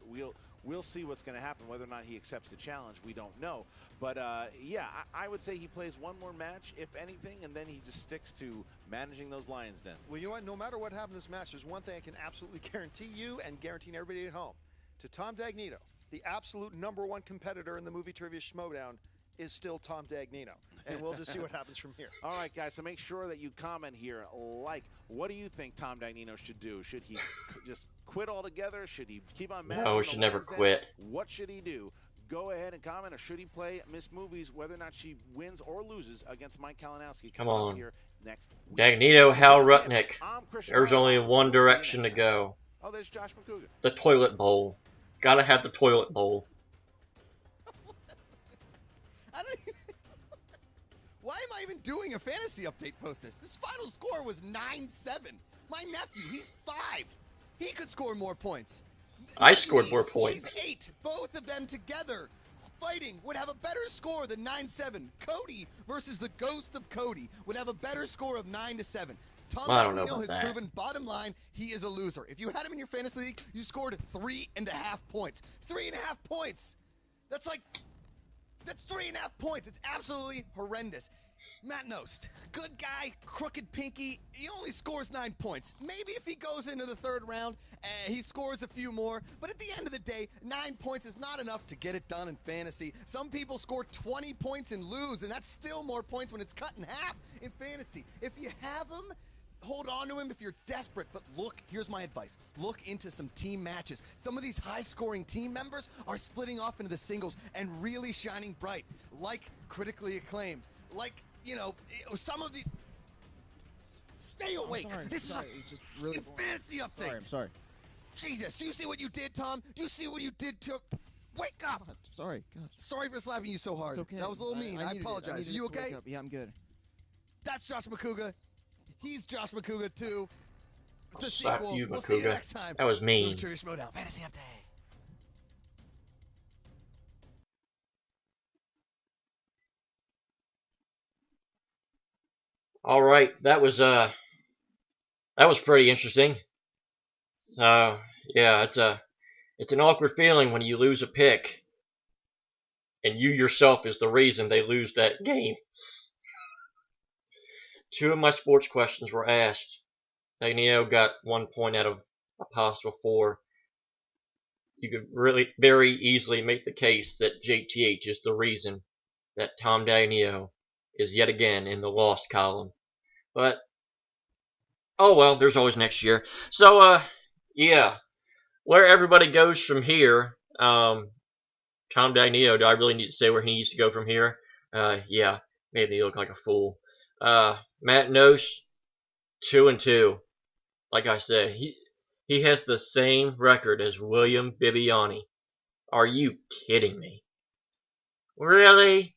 Speaker 4: we'll see what's going to happen. Whether or not he accepts the challenge, we don't know. But yeah, I would say he plays one more match, if anything, and then he just sticks to managing those Lions Den.
Speaker 7: Well, you know what? No matter what happens in this match, there's one thing I can absolutely guarantee you and guaranteeing everybody at home. To Tom Dagnino, the absolute #1 competitor in the Movie Trivia Schmodown is still Tom Dagnino. And we'll just see what happens from here.
Speaker 4: All right, guys, so make sure that you comment here. What do you think Tom Dagnino should do? Should he just quit altogether? Should he keep on managing?
Speaker 1: No, he should never quit.
Speaker 4: What should he do? Go ahead and comment, or should he play Miss Movies, whether or not she wins or loses against Mike Kalinowski?
Speaker 1: Come on.
Speaker 4: Here next week.
Speaker 1: Dagnino, Hal Rutnick. There's only one direction to go.
Speaker 4: Oh, there's Josh McCougar.
Speaker 1: The toilet bowl. Gotta have the toilet bowl.
Speaker 12: I don't even... Why am I even doing a fantasy update post this? This final score was 9-7. My nephew, he's 5. He could score more points.
Speaker 1: I scored more points.
Speaker 12: She's 8. Both of them together fighting would have a better score than 9-7. Cody versus the ghost of Cody would have a better score of 9-7. Tom Dagnino has proven, bottom line, he is a loser. If you had him in your fantasy league, you scored 3.5 points. 3.5 points. That's 3.5 points. It's absolutely horrendous. Matt Nost, good guy, crooked pinky. He only scores 9 points. Maybe if he goes into the third round, he scores a few more. But at the end of the day, 9 points is not enough to get it done in fantasy. Some people score 20 points and lose, and that's still more points when it's cut in half in fantasy. If you have him, hold on to him if you're desperate, but look, here's my advice. Look into some team matches. Some of these high-scoring team members are splitting off into the singles and really shining bright, like Critically Acclaimed, like, some of the... Stay awake. This is
Speaker 7: just really
Speaker 12: fantasy update.
Speaker 7: I'm sorry.
Speaker 12: Jesus, do you see what you did, Tom? Do you see what you did to... Wake up!
Speaker 7: God, sorry. God.
Speaker 12: Sorry for slapping you so hard.
Speaker 7: It's okay.
Speaker 12: That was a little mean. I apologize. Are you okay?
Speaker 7: Yeah, I'm good.
Speaker 12: That's Josh McCougar. He's Josh McCougar, too. The
Speaker 1: Slap
Speaker 12: sequel.
Speaker 1: you,
Speaker 12: We'll see you
Speaker 1: Makuga.
Speaker 12: next time.
Speaker 1: That was mean.
Speaker 12: Movie Trivia Schmodown. Fantasy Update.
Speaker 1: All right, that was pretty interesting. Yeah, it's an awkward feeling when you lose a pick, and you yourself is the reason they lose that game. 2 of my sports questions were asked. Dagnino got 1 point out of a possible 4. You could really very easily make the case that JTH is the reason that Tom Dagnino is yet again in the lost column. But, oh well, there's always next year. So, yeah, where everybody goes from here, Tom Dagnino, do I really need to say where he needs to go from here? Yeah, made me look like a fool. Matt Nost, 2-2. Like I said, he has the same record as William Bibbiani. Are you kidding me? Really?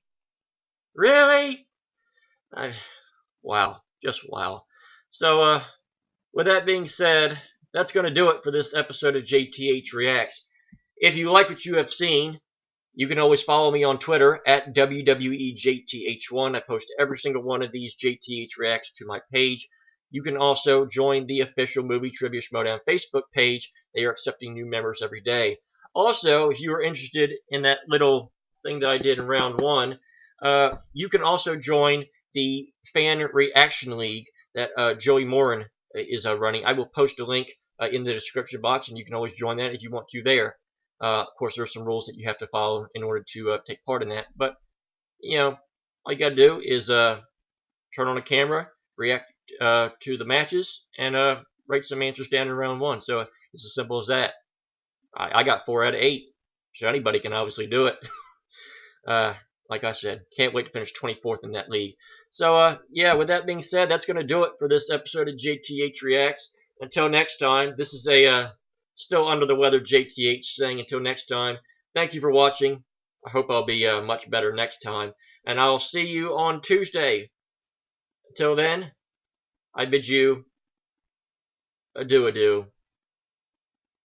Speaker 1: Really? Wow. Just wow. So, with that being said, that's going to do it for this episode of JTH Reacts. If you like what you have seen, you can always follow me on Twitter at WWEJTH1. I post every single one of these JTH Reacts to my page. You can also join the official Movie Trivia Schmodown Facebook page. They are accepting new members every day. Also, if you are interested in that little thing that I did in round 1, you can also join the Fan Reaction League that Joey Morin is running. I will post a link in the description box, and you can always join that if you want to there. Of course, there's some rules that you have to follow in order to take part in that. But, all you got to do is turn on a camera, react to the matches, and write some answers down in round 1. So it's as simple as that. I got 4 out of 8, so anybody can obviously do it. Like I said, can't wait to finish 24th in that league. So, yeah, with that being said, that's going to do it for this episode of JTH Reacts. Until next time, this is a still under the weather JTH saying until next time, thank you for watching. I hope I'll be much better next time. And I'll see you on Tuesday. Until then, I bid you adieu.